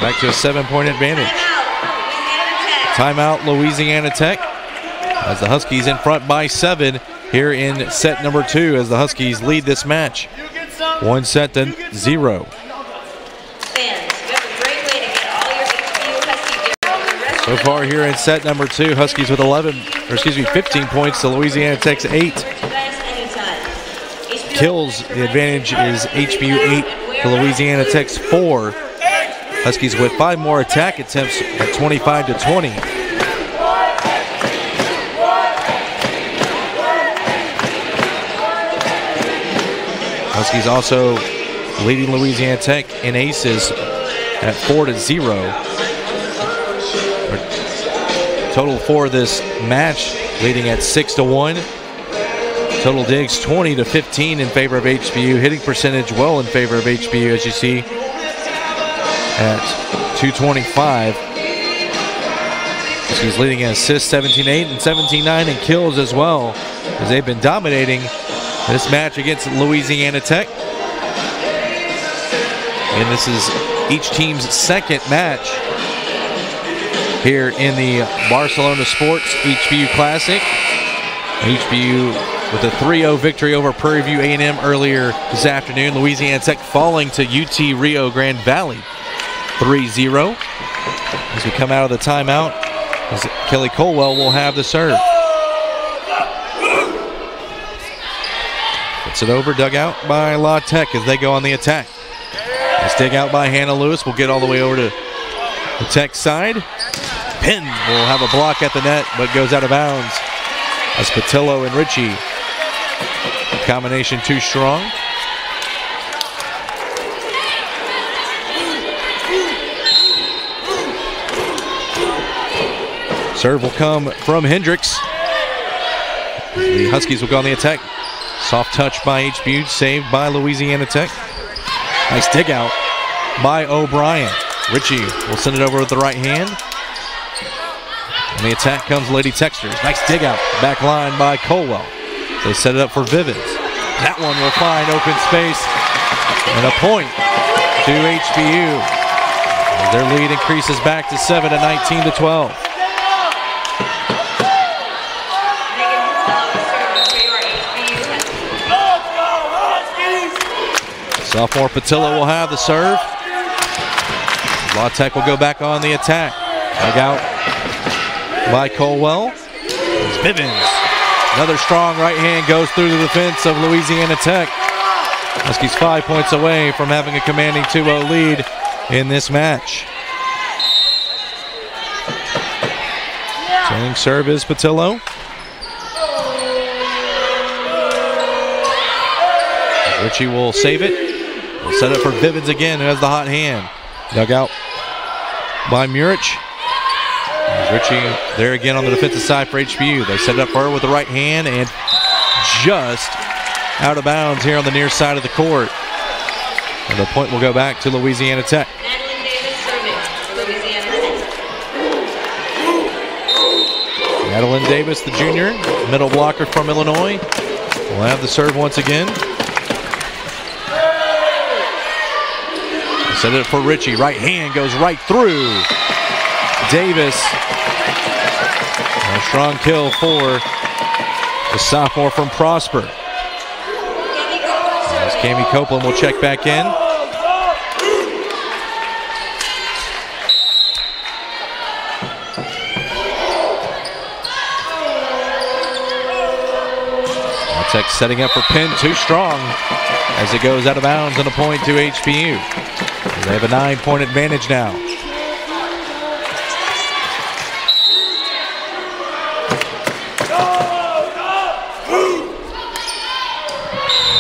Back to a 7-point advantage. Timeout, Louisiana Tech. As the Huskies in front by 7 here in set number 2 as the Huskies lead this match. 1-0. So far here in set number 2, Huskies with 15 points to Louisiana Tech's 8. Kills, the advantage is HBU 8 to Louisiana Tech's 4. Huskies with 5 more attack attempts at 25-20. Huskies also leading Louisiana Tech in aces at 4-0. Total for this match leading at 6-1. Total digs 20-15 in favor of HBU. Hitting percentage well in favor of HBU, as you see, at .225. He's leading in assists 17-8 and 17-9 in kills as well, as they've been dominating this match against Louisiana Tech. And this is each team's second match here in the Barcelona Sports HBU Classic. HBU with a 3-0 victory over Prairie View A&M earlier this afternoon. Louisiana Tech falling to UT Rio Grande Valley 3-0. As we come out of the timeout, as Kelly Colwell will have the serve. Puts it over, dug out by La Tech as they go on the attack. Nice dig out by Hannah Lewis. We'll get all the way over to the Tech side. Penn will have a block at the net, but goes out of bounds as Patillo and Ritchie. Combination too strong. Serve will come from Hendricks. The Huskies will go on the attack. Soft touch by HBU, saved by Louisiana Tech. Nice dig out by O'Brien. Ritchie will send it over with the right hand. On the attack comes Lady Texters. Nice dig out, back line by Colwell. They set it up for Vivens. That one will find open space and a point to HBU. Their lead increases back to 7 to 19 to 12. Sophomore Patillo will have the serve. La Tech will go back on the attack. Dug out by Colwell. Vivens. Another strong right hand goes through the defense of Louisiana Tech. Huskies 5 points away from having a commanding 2-0 lead in this match. Trailing serve is Patillo. Ritchie will save it. We'll set it for Vivens again, who has the hot hand. Dug out by Murich. Ritchie there again on the defensive side for HBU. They set it up for her with the right hand and just out of bounds here on the near side of the court. And the point will go back to Louisiana Tech. Madeline Davis serving, Louisiana Tech. Madeline Davis, the junior, middle blocker from Illinois, will have the serve once again. Set it for Ritchie. Right hand goes right through Davis. A strong kill for the sophomore from Prosper. As Cami Copeland will check back in. Tech setting up for Penn, too strong as it goes out of bounds and a point to HBU. They have a 9-point advantage now.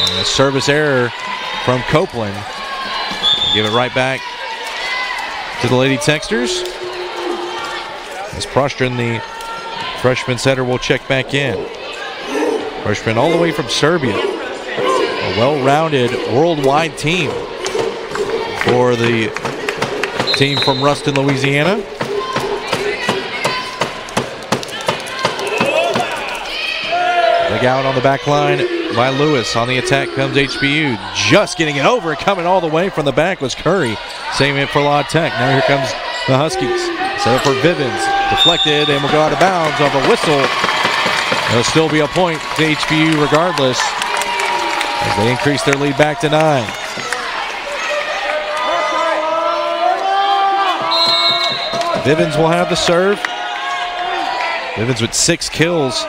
And a service error from Copeland. Give it right back to the Lady Texters. As Prostrin, the freshman setter, will check back in. Freshman all the way from Serbia. A well-rounded worldwide team for the team from Ruston, Louisiana. Leg out on the back line by Lewis. On the attack comes HBU. Just getting it over, coming all the way from the back was Curry. Saving it for La Tech. Now here comes the Huskies. Set up for Vivens. Deflected and will go out of bounds off a whistle. It'll still be a point to HBU regardless, as they increase their lead back to 9. Vivens will have the serve. Vivens with 6 kills.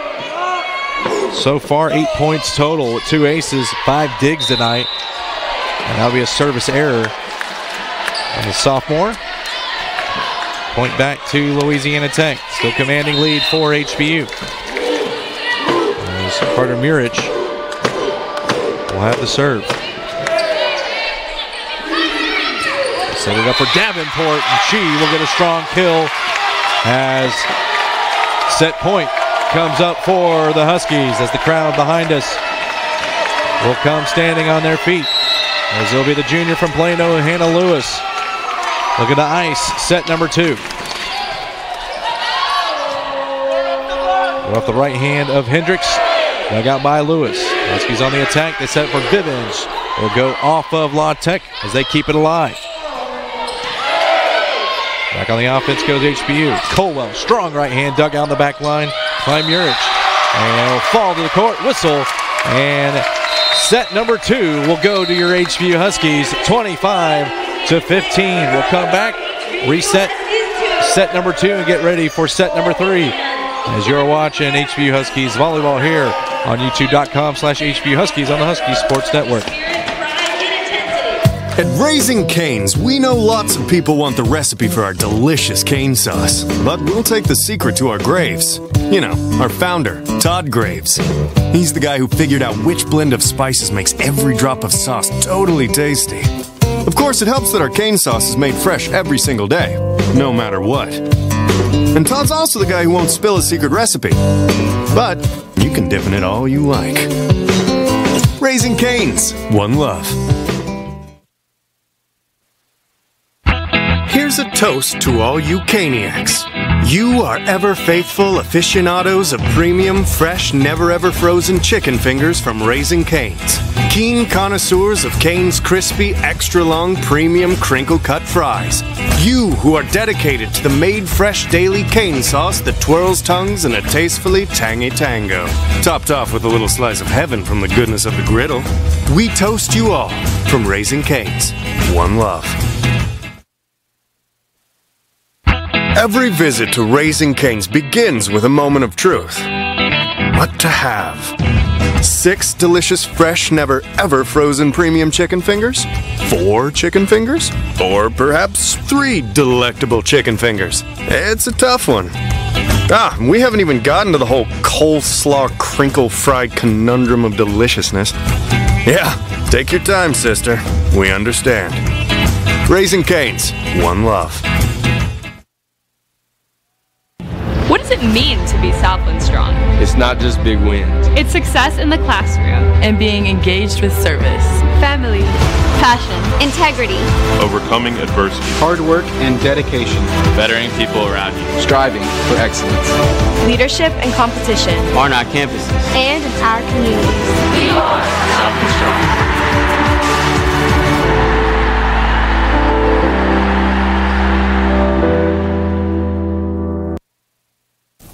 So far, 8 points total with 2 aces, 5 digs tonight. And that'll be a service error And the sophomore. Point back to Louisiana Tech. Still commanding lead for HBU. As Carter Murich will have the serve. Set it up for Davenport, and she will get a strong kill as set point comes up for the Huskies as the crowd behind us will come standing on their feet. As it'll be the junior from Plano, Hannah Lewis. Look at the ice, set number 2. Off the right hand of Hendricks, dug out by Lewis. Huskies on the attack, they set for Bivens. Will go off of La Tech as they keep it alive. Back on the offense goes HBU. Colwell, strong right hand, dug out on the back line by Murich. And it'll fall to the court, whistle, and set number 2 will go to your HBU Huskies, 25-15. We'll come back, reset set number 2, and get ready for set number 3. As you're watching HBU Huskies volleyball here on youtube.com/HBU Huskies on the Husky Sports Network. At Raising Cane's, we know lots of people want the recipe for our delicious cane sauce, but we'll take the secret to our graves. You know, our founder, Todd Graves. He's the guy who figured out which blend of spices makes every drop of sauce totally tasty. Of course, it helps that our cane sauce is made fresh every single day, no matter what. And Todd's also the guy who won't spill a secret recipe, but you can dip in it all you like. Raising Cane's, one love. Here's a toast to all you Caniacs. You are ever faithful aficionados of premium, fresh, never-ever frozen chicken fingers from Raising Cane's. Keen connoisseurs of Cane's crispy, extra-long, premium crinkle-cut fries. You who are dedicated to the made-fresh daily cane sauce that twirls tongues in a tastefully tangy tango. Topped off with a little slice of heaven from the goodness of the griddle. We toast you all from Raising Cane's. One love. Every visit to Raising Cane's begins with a moment of truth. What to have? 6 delicious, fresh, never-ever frozen premium chicken fingers? 4 chicken fingers? Or perhaps 3 delectable chicken fingers? It's a tough one. We haven't even gotten to the whole coleslaw crinkle-fried conundrum of deliciousness. Yeah, take your time, sister. We understand. Raising Cane's, one love. What does it mean to be Southland Strong? It's not just big wins. It's success in the classroom and being engaged with service, family, passion, integrity, overcoming adversity, hard work and dedication, bettering people around you, striving for excellence, leadership and competition on our campuses and in our communities. We are Southland Strong.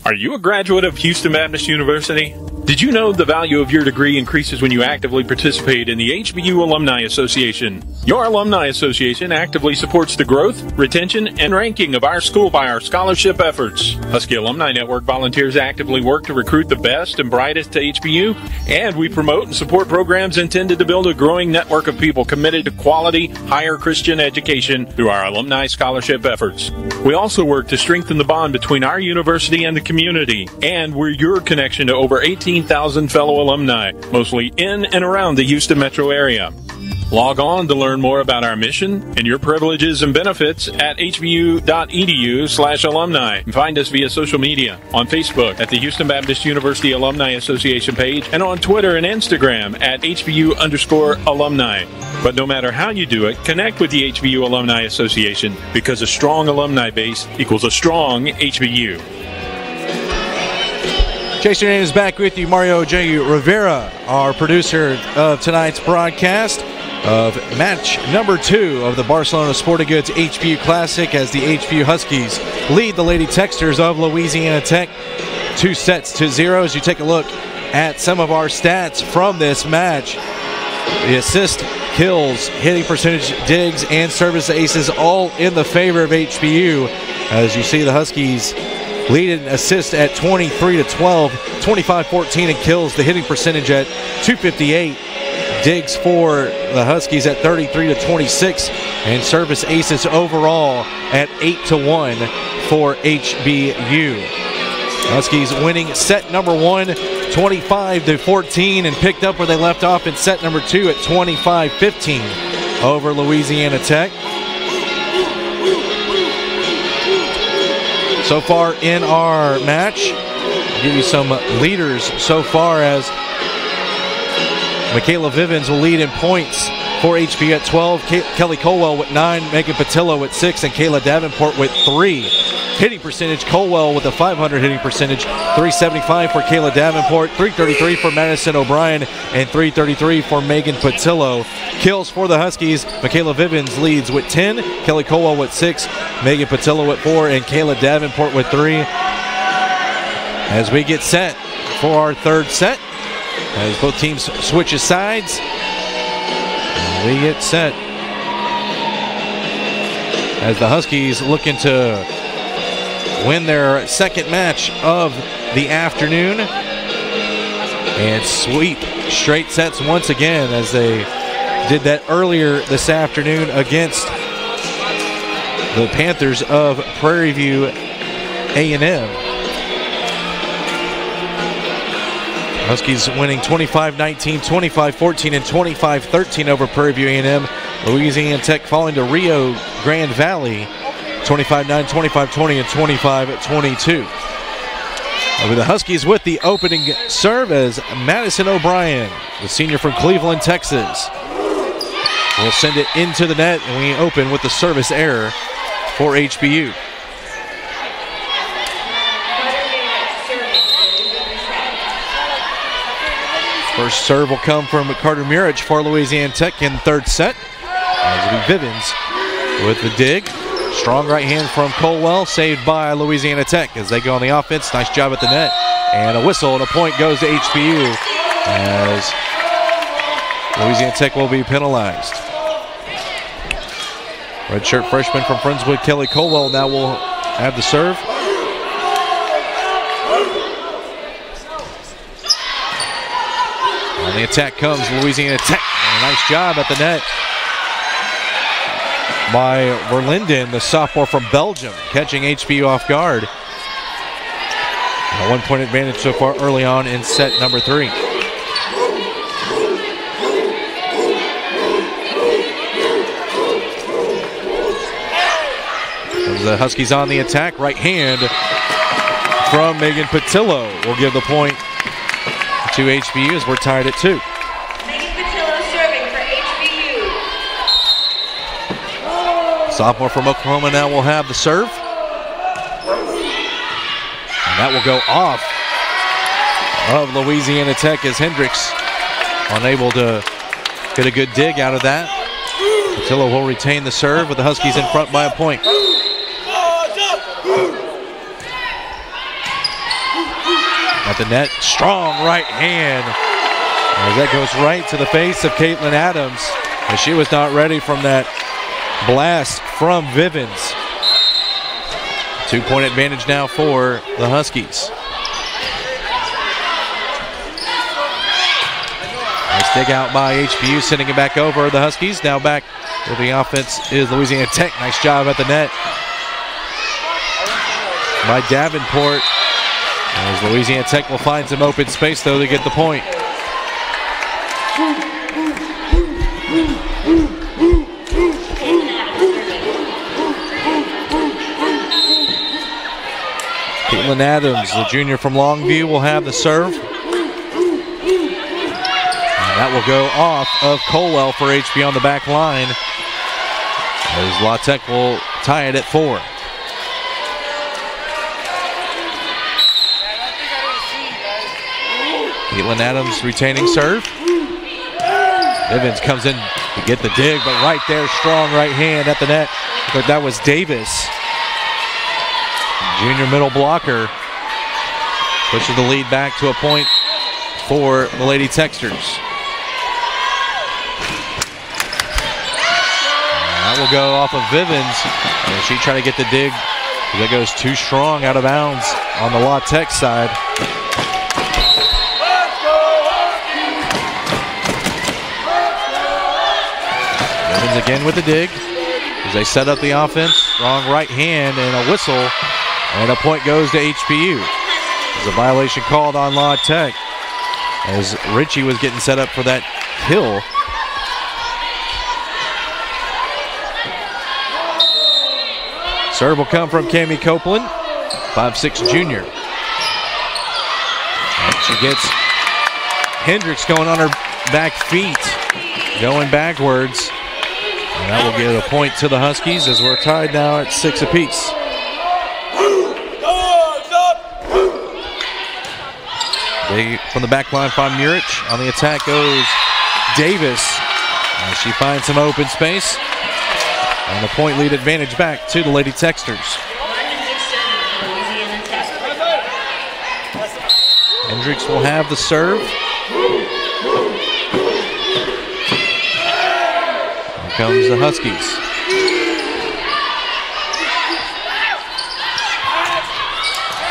Are you a graduate of Houston Baptist University? Did you know the value of your degree increases when you actively participate in the HBU Alumni Association? Your Alumni Association actively supports the growth, retention, and ranking of our school by our scholarship efforts. Husky Alumni Network volunteers actively work to recruit the best and brightest to HBU, and we promote and support programs intended to build a growing network of people committed to quality, higher Christian education through our alumni scholarship efforts. We also work to strengthen the bond between our university and the community, and we're your connection to over 18,000 fellow alumni, mostly in and around the Houston metro area. Log on to learn more about our mission and your privileges and benefits at hbu.edu/alumni. And find us via social media on Facebook at the Houston Baptist University Alumni Association page and on Twitter and Instagram at HBU_alumni. But no matter how you do it, connect with the HBU Alumni Association because a strong alumni base equals a strong HBU. Jason Rand is back with you. Mario J. Rivera, our producer of tonight's broadcast of match number 2 of the Barcelona Sporting Goods HBU Classic as the HBU Huskies lead the Lady Texters of Louisiana Tech 2-0. As you take a look at some of our stats from this match, the assist, kills, hitting percentage, digs, and service aces all in the favor of HBU. As you see, the Huskies lead in assists at 23-12, 25-14 in kills, the hitting percentage at .258. digs for the Huskies at 33-26, and service aces overall at 8-1 for HBU. Huskies winning set number 1, 25-14, and picked up where they left off in set number 2 at 25-15 over Louisiana Tech. So far in our match, I'll give you some leaders so far, as Michaela Vivens will lead in points for HBU at 12, Kelly Colwell with 9, Megan Patillo with 6, and Kayla Davenport with 3. Hitting percentage, Colwell with a .500 hitting percentage, 375 for Kayla Davenport, 333 for Madison O'Brien, and 333 for Megan Patillo. Kills for the Huskies, Michaela Vivens leads with 10, Kelly Colwell with 6, Megan Patillo with 4, and Kayla Davenport with 3. As we get set for our third set, as both teams switch sides, we get set as the Huskies looking to win their second match of the afternoon and sweep straight sets once again, as they did that earlier this afternoon against the Panthers of Prairie View A&M. Huskies winning 25-19, 25-14, and 25-13 over Prairie View A&M. Louisiana Tech falling to Rio Grande Valley 25-9, 25-20, and 25-22. Over the Huskies with the opening serve as Madison O'Brien, the senior from Cleveland, Texas, will send it into the net, and we open with the service error for HBU. First serve will come from Carter Murich for Louisiana Tech in the third set. As we Vivens with the dig. Strong right hand from Colwell, saved by Louisiana Tech as they go on the offense. Nice job at the net. And a whistle and a point goes to HBU as Louisiana Tech will be penalized. Redshirt freshman from Friendswood, Kelly Colwell, now will have the serve. On the attack comes Louisiana Tech. And a nice job at the net by Verlinden, the sophomore from Belgium, catching HBU off guard. A 1-point advantage so far early on in set number 3. The Huskies on the attack. Right hand from Megan Patillo will give the point to HBU as we're tied at 2. Megan Patillo serving for HBU. Sophomore from Oklahoma now will have the serve. And that will go off of Louisiana Tech as Hendricks unable to get a good dig out of that. Patillo will retain the serve with the Huskies in front by a point. At the net, strong right hand. As that goes right to the face of Caitlin Adams, as she was not ready from that blast from Vivens. 2-point advantage now for the Huskies. Nice dig out by HBU, sending it back over the Huskies. Now back with the offense is Louisiana Tech. Nice job at the net by Davenport. As Louisiana Tech will find some open space, though, to get the point. Caitlin Adams, the junior from Longview, will have the serve. And that will go off of Colwell for HB on the back line, as La Tech will tie it at 4. Caitlin Adams retaining serve. Evans comes in to get the dig, but right there, strong right hand at the net. But that was Davis. Junior middle blocker pushes the lead back to a point for the Lady Texters. That will go off of Vivens. And she tried to get the dig. That goes too strong out of bounds on the La Tech side. Bivens again with the dig as they set up the offense. Strong right hand and a whistle, and a point goes to HBU. There's a violation called on La Tech as Richie was getting set up for that kill. Serve will come from Cammie Copeland, 5'6" junior. And she gets Hendricks going on her back feet, going backwards. And that will give a point to the Huskies as we're tied now at 6 apiece. They, from the back line, find Murich. On the attack goes Davis. And she finds some open space. And a point lead advantage back to the Lady Texters. Hendricks will have the serve. Here comes the Huskies.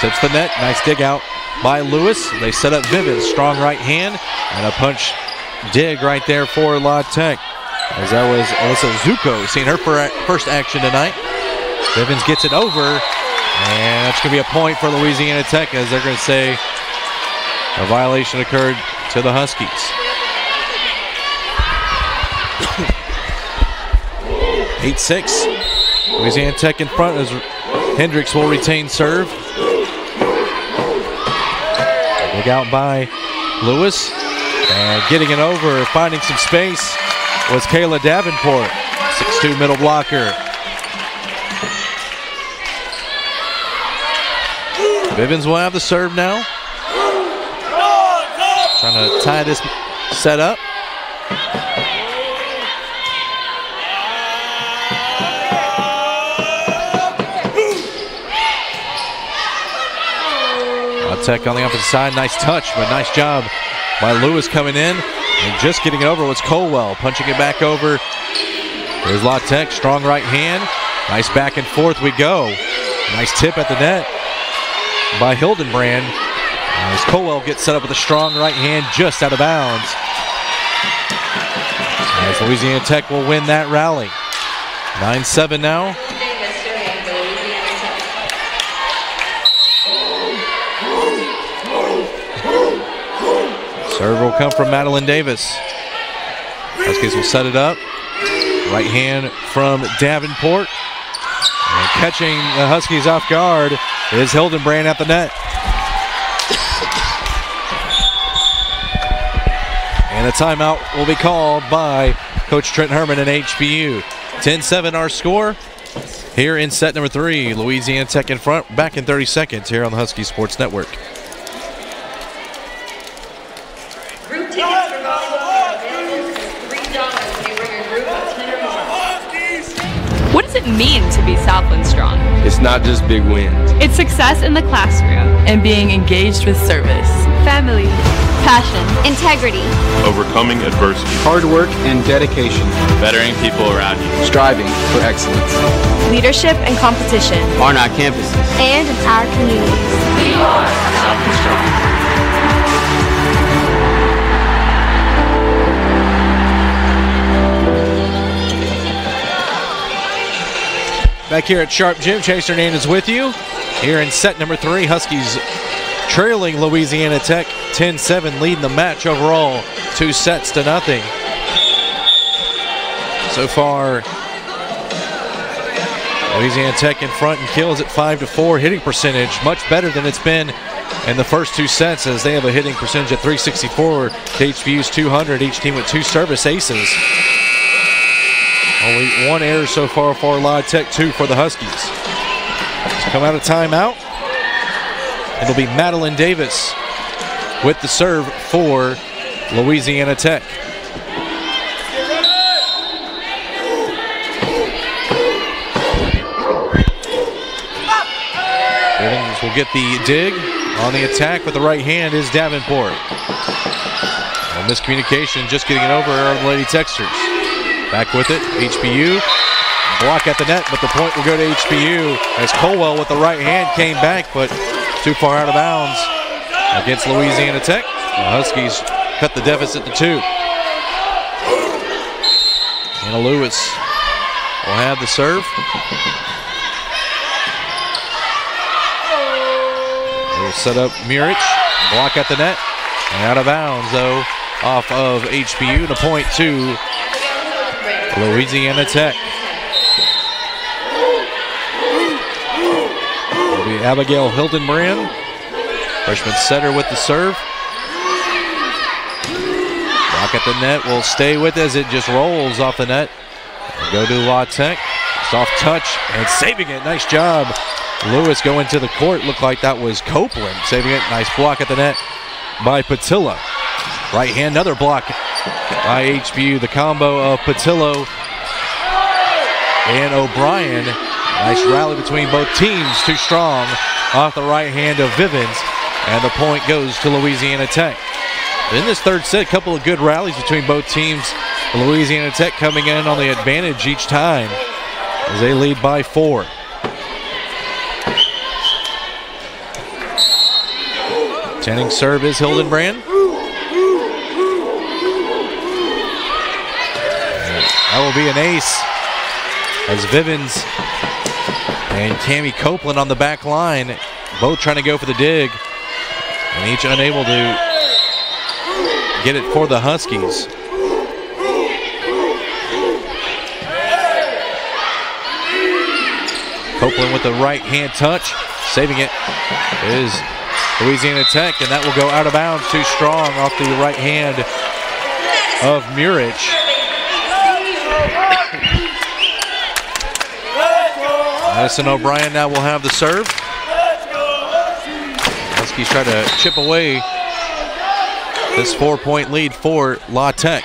Tips the net. Nice dig out by Lewis. They set up Vivens. Strong right hand. And a punch dig right there for La Tech. As that was Alyssa Zuko, seeing her first action tonight. Vivens gets it over, and that's going to be a point for Louisiana Tech, as they're going to say a violation occurred to the Huskies. 8-6. Louisiana Tech in front as Hendricks will retain serve. Dig out by Lewis, and getting it over, finding some space, was Kayla Davenport, 6'2" middle blocker. Vivens will have the serve now. Trying to tie this set up. Tech on the opposite side, nice touch, but nice job by Lewis coming in. And just getting it over was Colwell, punching it back over. There's La Tech, strong right hand. Nice back and forth we go. Nice tip at the net by Hildenbrand. As Colwell gets set up with a strong right hand just out of bounds. As Louisiana Tech will win that rally. 9-7 now. Serve will come from Madeline Davis. Huskies will set it up. Right hand from Davenport. And catching the Huskies off guard is Hildenbrand at the net. And a timeout will be called by Coach Trent Herman and HBU. 10-7 our score here in set number 3. Louisiana Tech in front, back in 30 seconds here on the Husky Sports Network. What does it mean to be Southland strong? It's not just big wins. It's success in the classroom and being engaged with service, family, passion, integrity, Overcoming adversity. Hard work and dedication. Bettering people around you. Striving for excellence. leadership and competition, On our campuses. and in our communities. We are Southland strong. Back here at Sharp Gym, Chase Hernandez with you. Here in set number 3, Huskies trailing Louisiana Tech 10-7, leading the match overall 2-0. So far, Louisiana Tech in front and kills at 5-4. Hitting percentage much better than it's been in the first 2 sets, as they have a hitting percentage at 364 to HBU's 200. Each team with 2 service aces. Only 1 error so far for La Tech, 2 for the Huskies. Just come out of timeout. It'll be Madeline Davis with the serve for Louisiana Tech. Bivens will get the dig. On the attack with the right hand is Davenport. Well, miscommunication, just getting it over are the Lady Texters. Back with it, HBU. Block at the net, but the point will go to HBU as Colwell with the right hand came back, but too far out of bounds against Louisiana Tech. The Huskies cut the deficit to 2. Anna Lewis will have the serve. They'll set up Murich. Block at the net. And out of bounds, though, off of HBU. And a point to Louisiana Tech. It'll be Abigail Hildenbrand, freshman setter with the serve. Block at the net will stay with as it just rolls off the net. Go to La Tech. Soft touch and saving it. Nice job. Lewis going to the court. Looked like that was Copeland saving it. Nice block at the net by Patillo. Right hand, another block by HBU. The combo of Patillo and O'Brien. Nice rally between both teams. Too strong off the right hand of Vivens. And the point goes to Louisiana Tech. In this third set, a couple of good rallies between both teams. Louisiana Tech coming in on the advantage each time as they lead by 4. Tending serve is Hildenbrand. That will be an ace as Vivens and Cammie Copeland on the back line, both trying to go for the dig, and each unable to get it for the Huskies. Copeland with the right hand touch, saving it is Louisiana Tech, and that will go out of bounds. Too strong off the right hand of Murich. Madison O'Brien now will have the serve. Huskies try to chip away this 4-point lead for La Tech.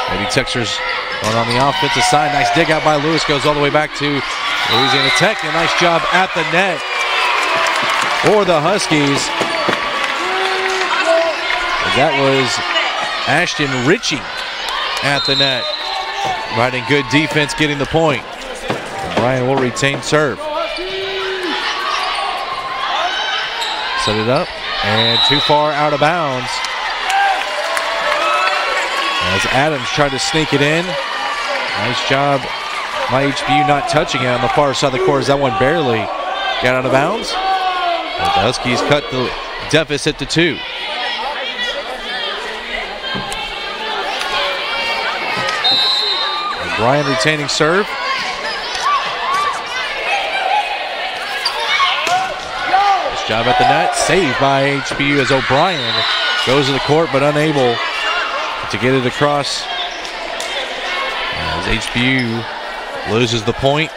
Lady Texers going on the offensive side. Nice dig out by Lewis. Goes all the way back to Louisiana Tech. A nice job at the net for the Huskies. That was Ashton Ritchie at the net. Providing good defense, getting the point. Brian will retain serve. Set it up. And too far out of bounds. As Adams tried to sneak it in. Nice job by HBU not touching it on the far side of the court as that one barely got out of bounds. But the Huskies cut the deficit to 2. Brian retaining serve. Nice job at the net. Saved by HBU as O'Brien goes to the court but unable to get it across. As HBU loses the point.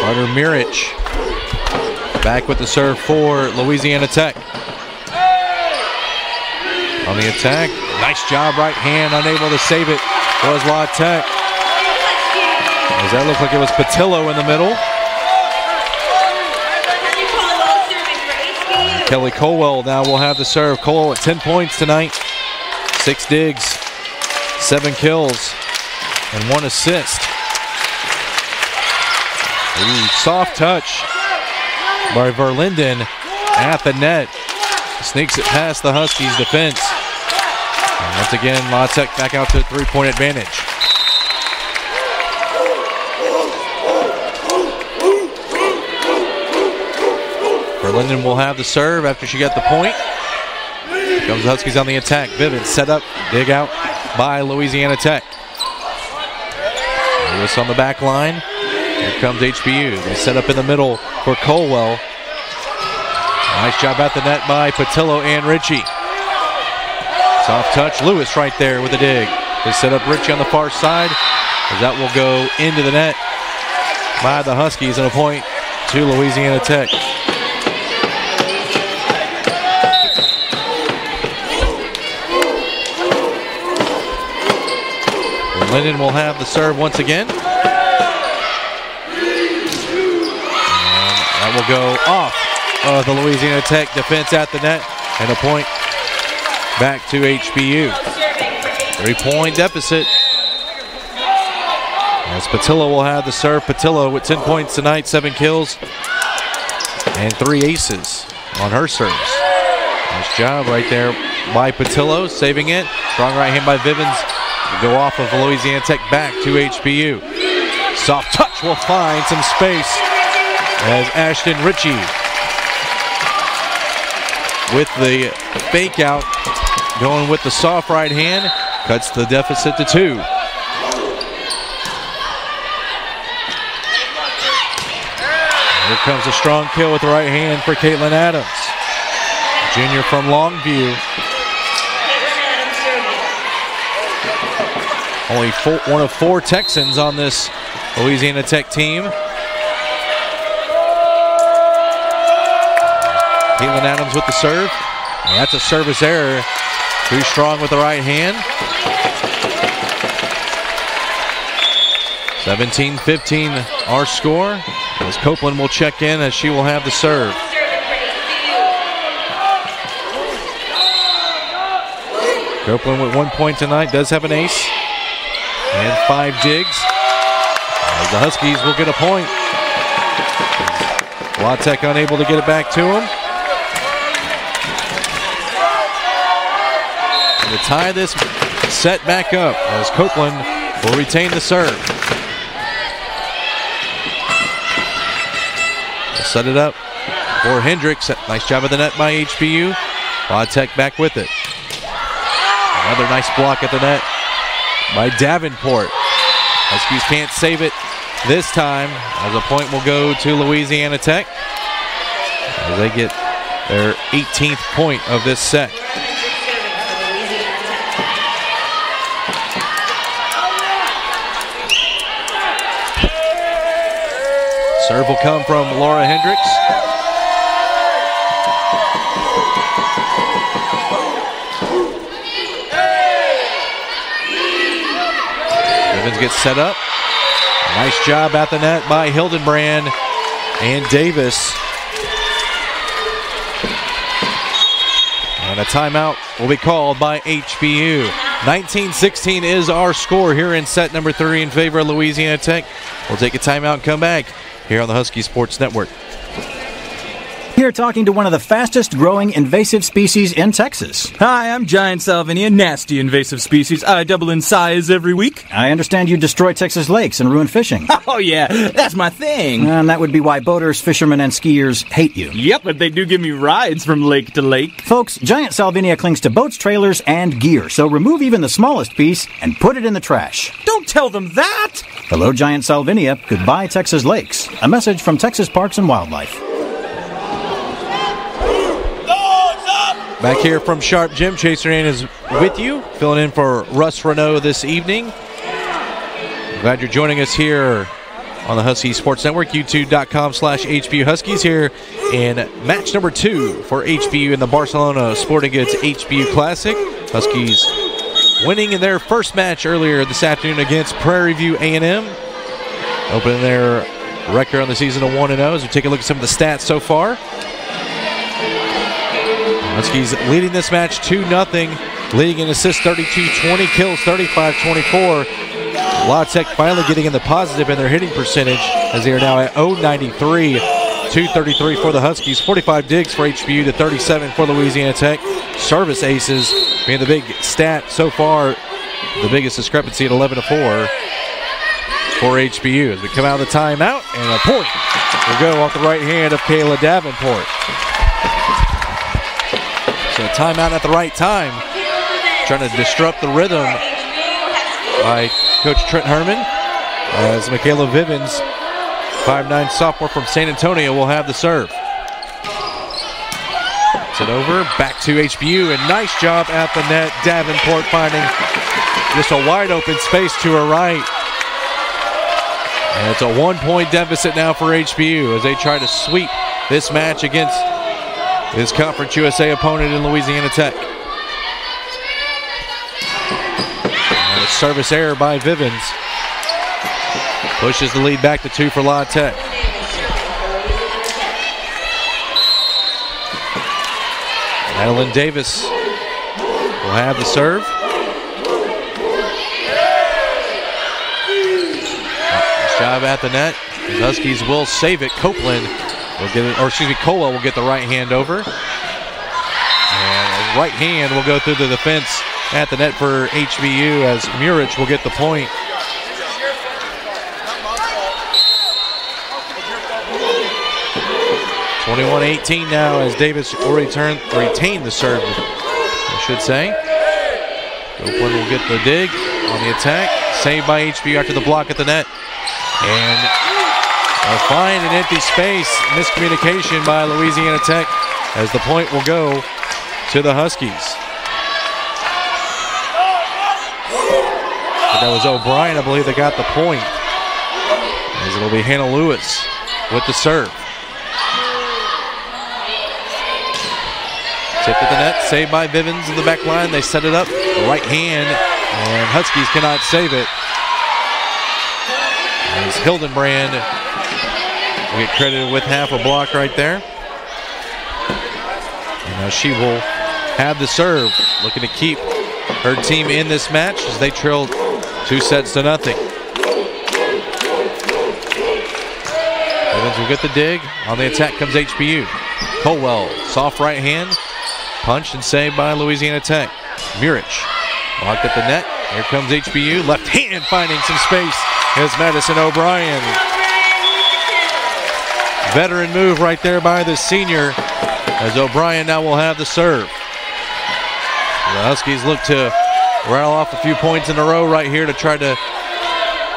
Carter Murich back with the serve for Louisiana Tech. On the attack, nice job, right hand, unable to save it was La Tech. As that looked like it was Patillo in the middle. Kelly Colwell now will have the serve. Colwell at 10 points tonight. 6 digs, 7 kills, and 1 assist. Ooh, soft touch by Verlinden at the net. Sneaks it past the Huskies' defense. And once again, La Tech back out to a 3-point advantage. Verlinden will have the serve after she got the point. Here comes the Huskies on the attack. Vivens set up, dig out by Louisiana Tech. Lewis on the back line. Here comes HBU. They set up in the middle for Colwell. Nice job at the net by Patillo and Ritchie. Soft touch, Lewis right there with a dig. They set up Ritchie on the far side, as that will go into the net by the Huskies, and a point to Louisiana Tech. Linden will have the serve once again. And that will go off of the Louisiana Tech defense at the net, and a point back to HBU. 3-point deficit. As Patillo will have the serve. Patillo with 10 points tonight, 7 kills, and 3 aces on her serves. Nice job right there by Patillo, saving it. Strong right hand by Vivens. Go off of Louisiana Tech back to HBU. Soft touch will find some space as Ashton Ritchie with the fake out, going with the soft right hand, cuts the deficit to 2. Here comes a strong kill with the right hand for Caitlin Adams. Junior from Longview. Only one of 4 Texans on this Louisiana Tech team. Caitlin Adams with the serve. And that's a service error. Too strong with the right hand. 17-15 our score. As Copeland will check in as she will have the serve. Copeland with 1 point tonight, does have an ace. And 5 digs. As the Huskies will get a point. La Tech unable to get it back to him. To tie this set back up as Copeland will retain the serve. They'll set it up for Hendricks. Nice job of the net by HBU. La Tech back with it. Another nice block at the net by Davenport. Huskies can't save it this time as a point will go to Louisiana Tech as they get their 18th point of this set. Serve will come from Laura Hendricks. Evans gets set up. Nice job at the net by Hildenbrand and Davis. And a timeout will be called by HBU. 19-16 is our score here in set number 3 in favor of Louisiana Tech. We'll take a timeout and come back here on the Husky Sports Network. Here talking to one of the fastest growing invasive species in Texas. Hi, I'm Giant Salvinia, nasty invasive species. I double in size every week. I understand you destroy Texas lakes and ruin fishing. Oh yeah, that's my thing. And that would be why boaters, fishermen, and skiers hate you. Yep, but they do give me rides from lake to lake. Folks, Giant Salvinia clings to boats, trailers, and gear, so remove even the smallest piece and put it in the trash. Don't tell them that! Hello, Giant Salvinia. Goodbye, Texas lakes. A message from Texas Parks and Wildlife. Back here from Sharp Gym, Chase Ryan is with you, filling in for Russ Renault this evening. Glad you're joining us here on the Husky Sports Network, youtube.com/HBU Huskies here in match number 2 for HBU in the Barcelona Sporting Goods HBU Classic. Huskies winning in their first match earlier this afternoon against Prairie View A&M, opening their record on the season of 1-0 as we take a look at some of the stats so far. Huskies leading this match 2-0, leading in assists 32-20, kills 35-24. La Tech finally getting in the positive in their hitting percentage as they are now at .093, 233 for the Huskies, 45 digs for HBU to 37 for Louisiana Tech. Service aces being the big stat so far, the biggest discrepancy at 11-4 for HBU. As we come out of the timeout, and a point will go off the right hand of Kayla Davenport. So a timeout at the right time, trying to disrupt the rhythm by Coach Trent Herman, as Michaela Vivens, 5'9" sophomore from San Antonio, will have the serve. It's it over, back to HBU, and nice job at the net. Davenport finding just a wide open space to her right. And it's a 1-point deficit now for HBU as they try to sweep this match against his Conference USA opponent in Louisiana Tech. And a service error by Vivens pushes the lead back to 2 for La Tech. Madeline Davis will have the serve. Nice job at the net. The Huskies will save it. Copeland will get it, or excuse me, Cola will get the right hand over. And right hand will go through the defense at the net for HBU as Murich will get the point. (21-18) now as Davis will retain the serve, I should say. Oakland will get the dig on the attack. Saved by HBU after the block at the net. And a find an empty space. Miscommunication by Louisiana Tech as the point will go to the Huskies. But that was O'Brien, I believe, that got the point. As it'll be Hannah Lewis with the serve. Tipped at the net, saved by Bivens in the back line. They set it up, right hand, and Huskies cannot save it. As Hildenbrand will get credited with half a block right there. And now she will have the serve, looking to keep her team in this match as they trailed 2-0. Bivens will get the dig. On the attack comes HBU. Colwell, soft right hand. Punched and saved by Louisiana Tech. Murich blocked at the net. Here comes HBU. Left hand finding some space as Madison O'Brien. Veteran move right there by the senior as O'Brien now will have the serve. The Huskies look to rattle off a few points in a row right here to try to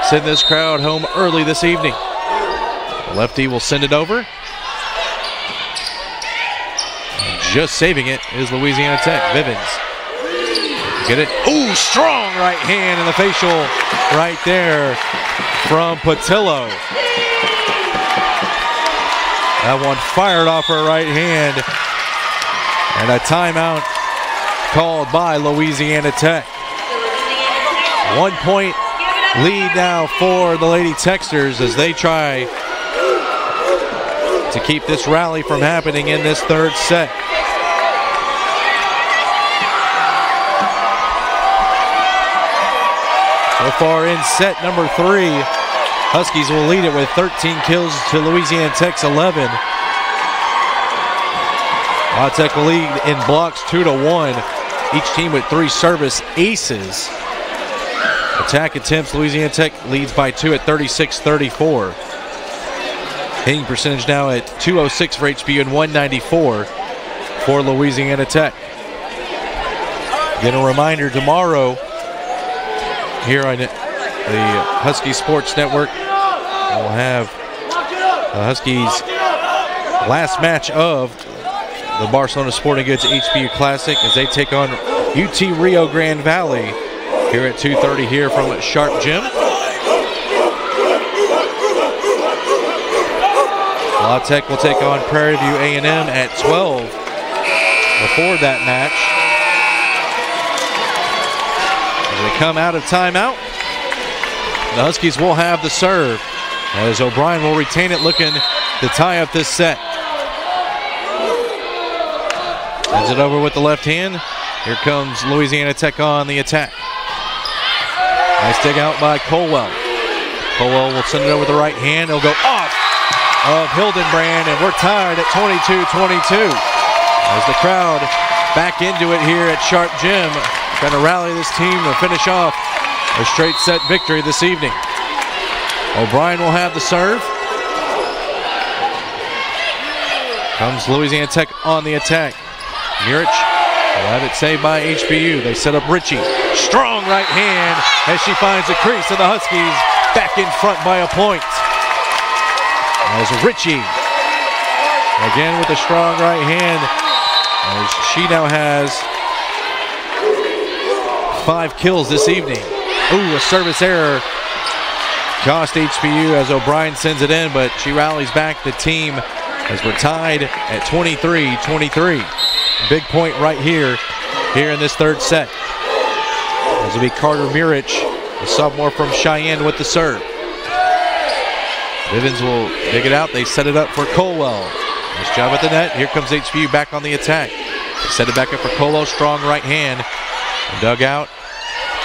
send this crowd home early this evening. The lefty will send it over. Just saving it is Louisiana Tech. Bivens. Get it. Ooh, strong right hand and the facial right there from Patillo. That one fired off her right hand. And a timeout called by Louisiana Tech. 1 point lead now for the Lady Techsters as they try to keep this rally from happening in this third set. So far in set number 3, Huskies will lead it with 13 kills to Louisiana Tech's 11. La Tech will lead in blocks 2-1. Each team with 3 service aces. Attack attempts, Louisiana Tech leads by 2 at 36-34. Hitting percentage now at .206 for HBU and .194 for Louisiana Tech. Again, a reminder, tomorrow here on the Husky Sports Network, we'll have the Huskies' last match of the Barcelona Sporting Goods HBU Classic as they take on UT Rio Grande Valley here at 2:30 here from Sharp Gym. La Tech will take on Prairie View A&M at 12 before that match. As they come out of timeout, the Huskies will have the serve as O'Brien will retain it, looking to tie up this set. Sends it over with the left hand. Here comes Louisiana Tech on the attack. Nice dig out by Colwell. Colwell will send it over with the right hand. It'll go off of Hildenbrand, and we're tied at 22-22. As the crowd back into it here at Sharp Gym, trying to rally this team to finish off a straight set victory this evening. O'Brien will have the serve. Comes Louisiana Tech on the attack. Murich will have it saved by HBU. They set up Ritchie. Strong right hand as she finds the crease, and the Huskies back in front by a point. As Ritchie again with a strong right hand as she now has 5 kills this evening. Ooh, a service error cost HBU as O'Brien sends it in, but she rallies back the team as we're tied at 23-23. Big point right here in this third set. This will be Carter Murich, the sophomore from Cheyenne, with the serve. Bivens will dig it out. They set it up for Colwell. Nice job at the net. Here comes HBU back on the attack. They set it back up for Colwell. Strong right hand. And dug out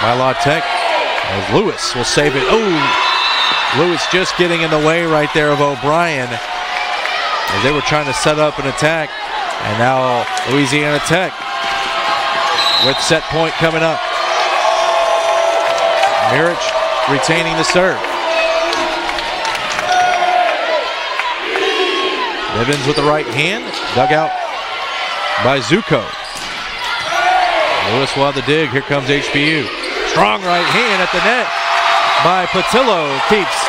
by La Tech as Lewis will save it. Oh, Lewis just getting in the way right there of O'Brien as they were trying to set up an attack. And now Louisiana Tech with set point coming up. Mirich retaining the serve. Bivens with the right hand, dug out by Zuko. Lewis will have the dig. Here comes HBU. Strong right hand at the net by Patillo. Keeps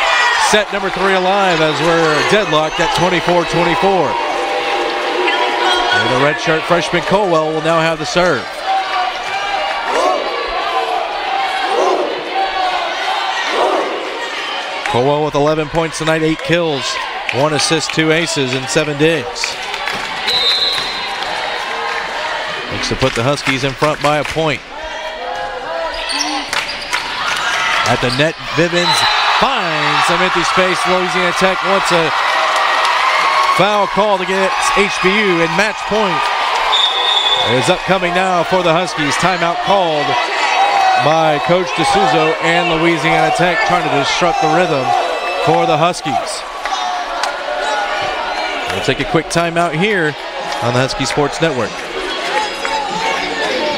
set number 3 alive as we're deadlocked at 24-24. And the redshirt freshman Colwell will now have the serve. Colwell with 11 points tonight, 8 kills, 1 assist, 2 aces, and 7 digs. Looks to put the Huskies in front by a point. At the net, Bivens finds some empty space. Louisiana Tech wants a foul called against HBU, and match point is upcoming now for the Huskies. Timeout called by Coach D'Souza and Louisiana Tech, trying to disrupt the rhythm for the Huskies. We'll take a quick timeout here on the Husky Sports Network.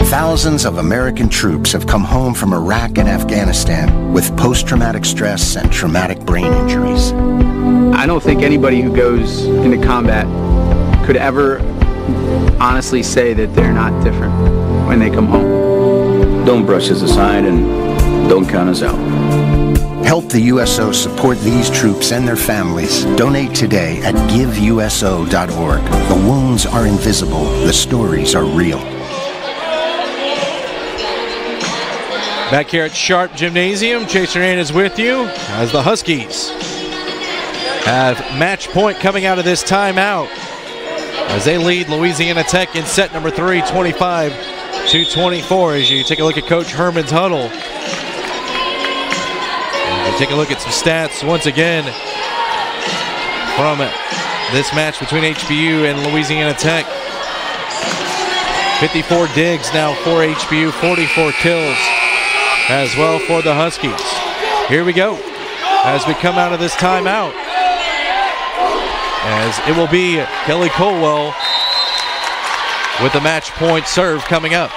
Thousands of American troops have come home from Iraq and Afghanistan with post-traumatic stress and traumatic brain injuries. I don't think anybody who goes into combat could ever honestly say that they're not different when they come home. Don't brush us aside and don't count us out. Help the USO support these troops and their families. Donate today at giveuso.org. The wounds are invisible. The stories are real. Back here at Sharp Gymnasium, Chase Hernandez with you as the Huskies have match point coming out of this timeout as they lead Louisiana Tech in set number 3, 25-24. As you take a look at Coach Herman's huddle, and take a look at some stats once again from this match between HBU and Louisiana Tech. 54 digs now for HBU, 44 kills as well for the Huskies. Here we go as we come out of this timeout, as it will be Kelly Colwell with the match point serve coming up.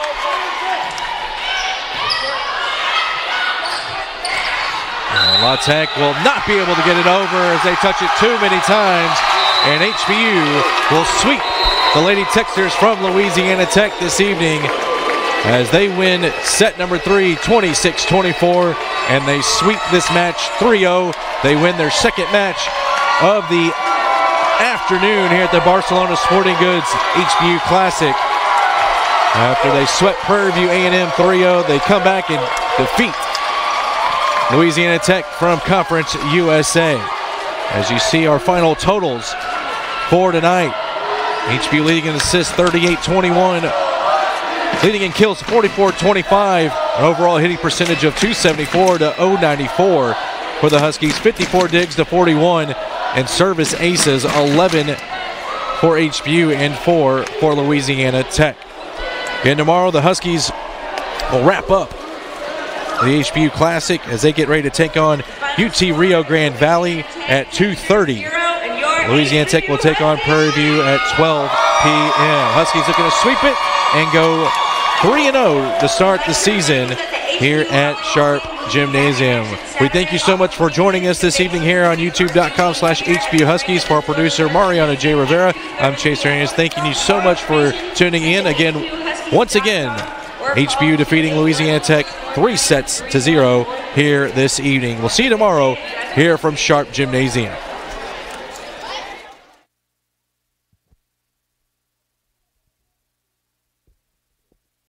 La Tech will not be able to get it over as they touch it too many times, and HBU will sweep the Lady Texters from Louisiana Tech this evening as they win set number 3, 26-24, and they sweep this match 3-0. They win their second match of the afternoon here at the Barcelona Sporting Goods HBU Classic. After they swept Prairie View A&M 3-0, they come back and defeat Louisiana Tech from Conference USA. As you see our final totals for tonight, HBU leading in assists 38-21, leading in kills 44-25, an overall hitting percentage of 274 to 094 for the Huskies, 54 digs to 41, and service aces 11 for HBU and 4 for Louisiana Tech. And tomorrow the Huskies will wrap up the HBU Classic as they get ready to take on UT Rio Grande Valley at 2:30. Louisiana Tech will take on Prairie View at 12 p.m. Huskies looking to sweep it and go 3-0 to start the season here at Sharp Gymnasium. We thank you so much for joining us this evening here on youtube.com/HBU Huskies. For our producer Mariana J. Rivera, I'm Chase Hernandez. Thanking you so much for tuning in. Once again, HBU defeating Louisiana Tech 3-0 here this evening. We'll see you tomorrow here from Sharp Gymnasium.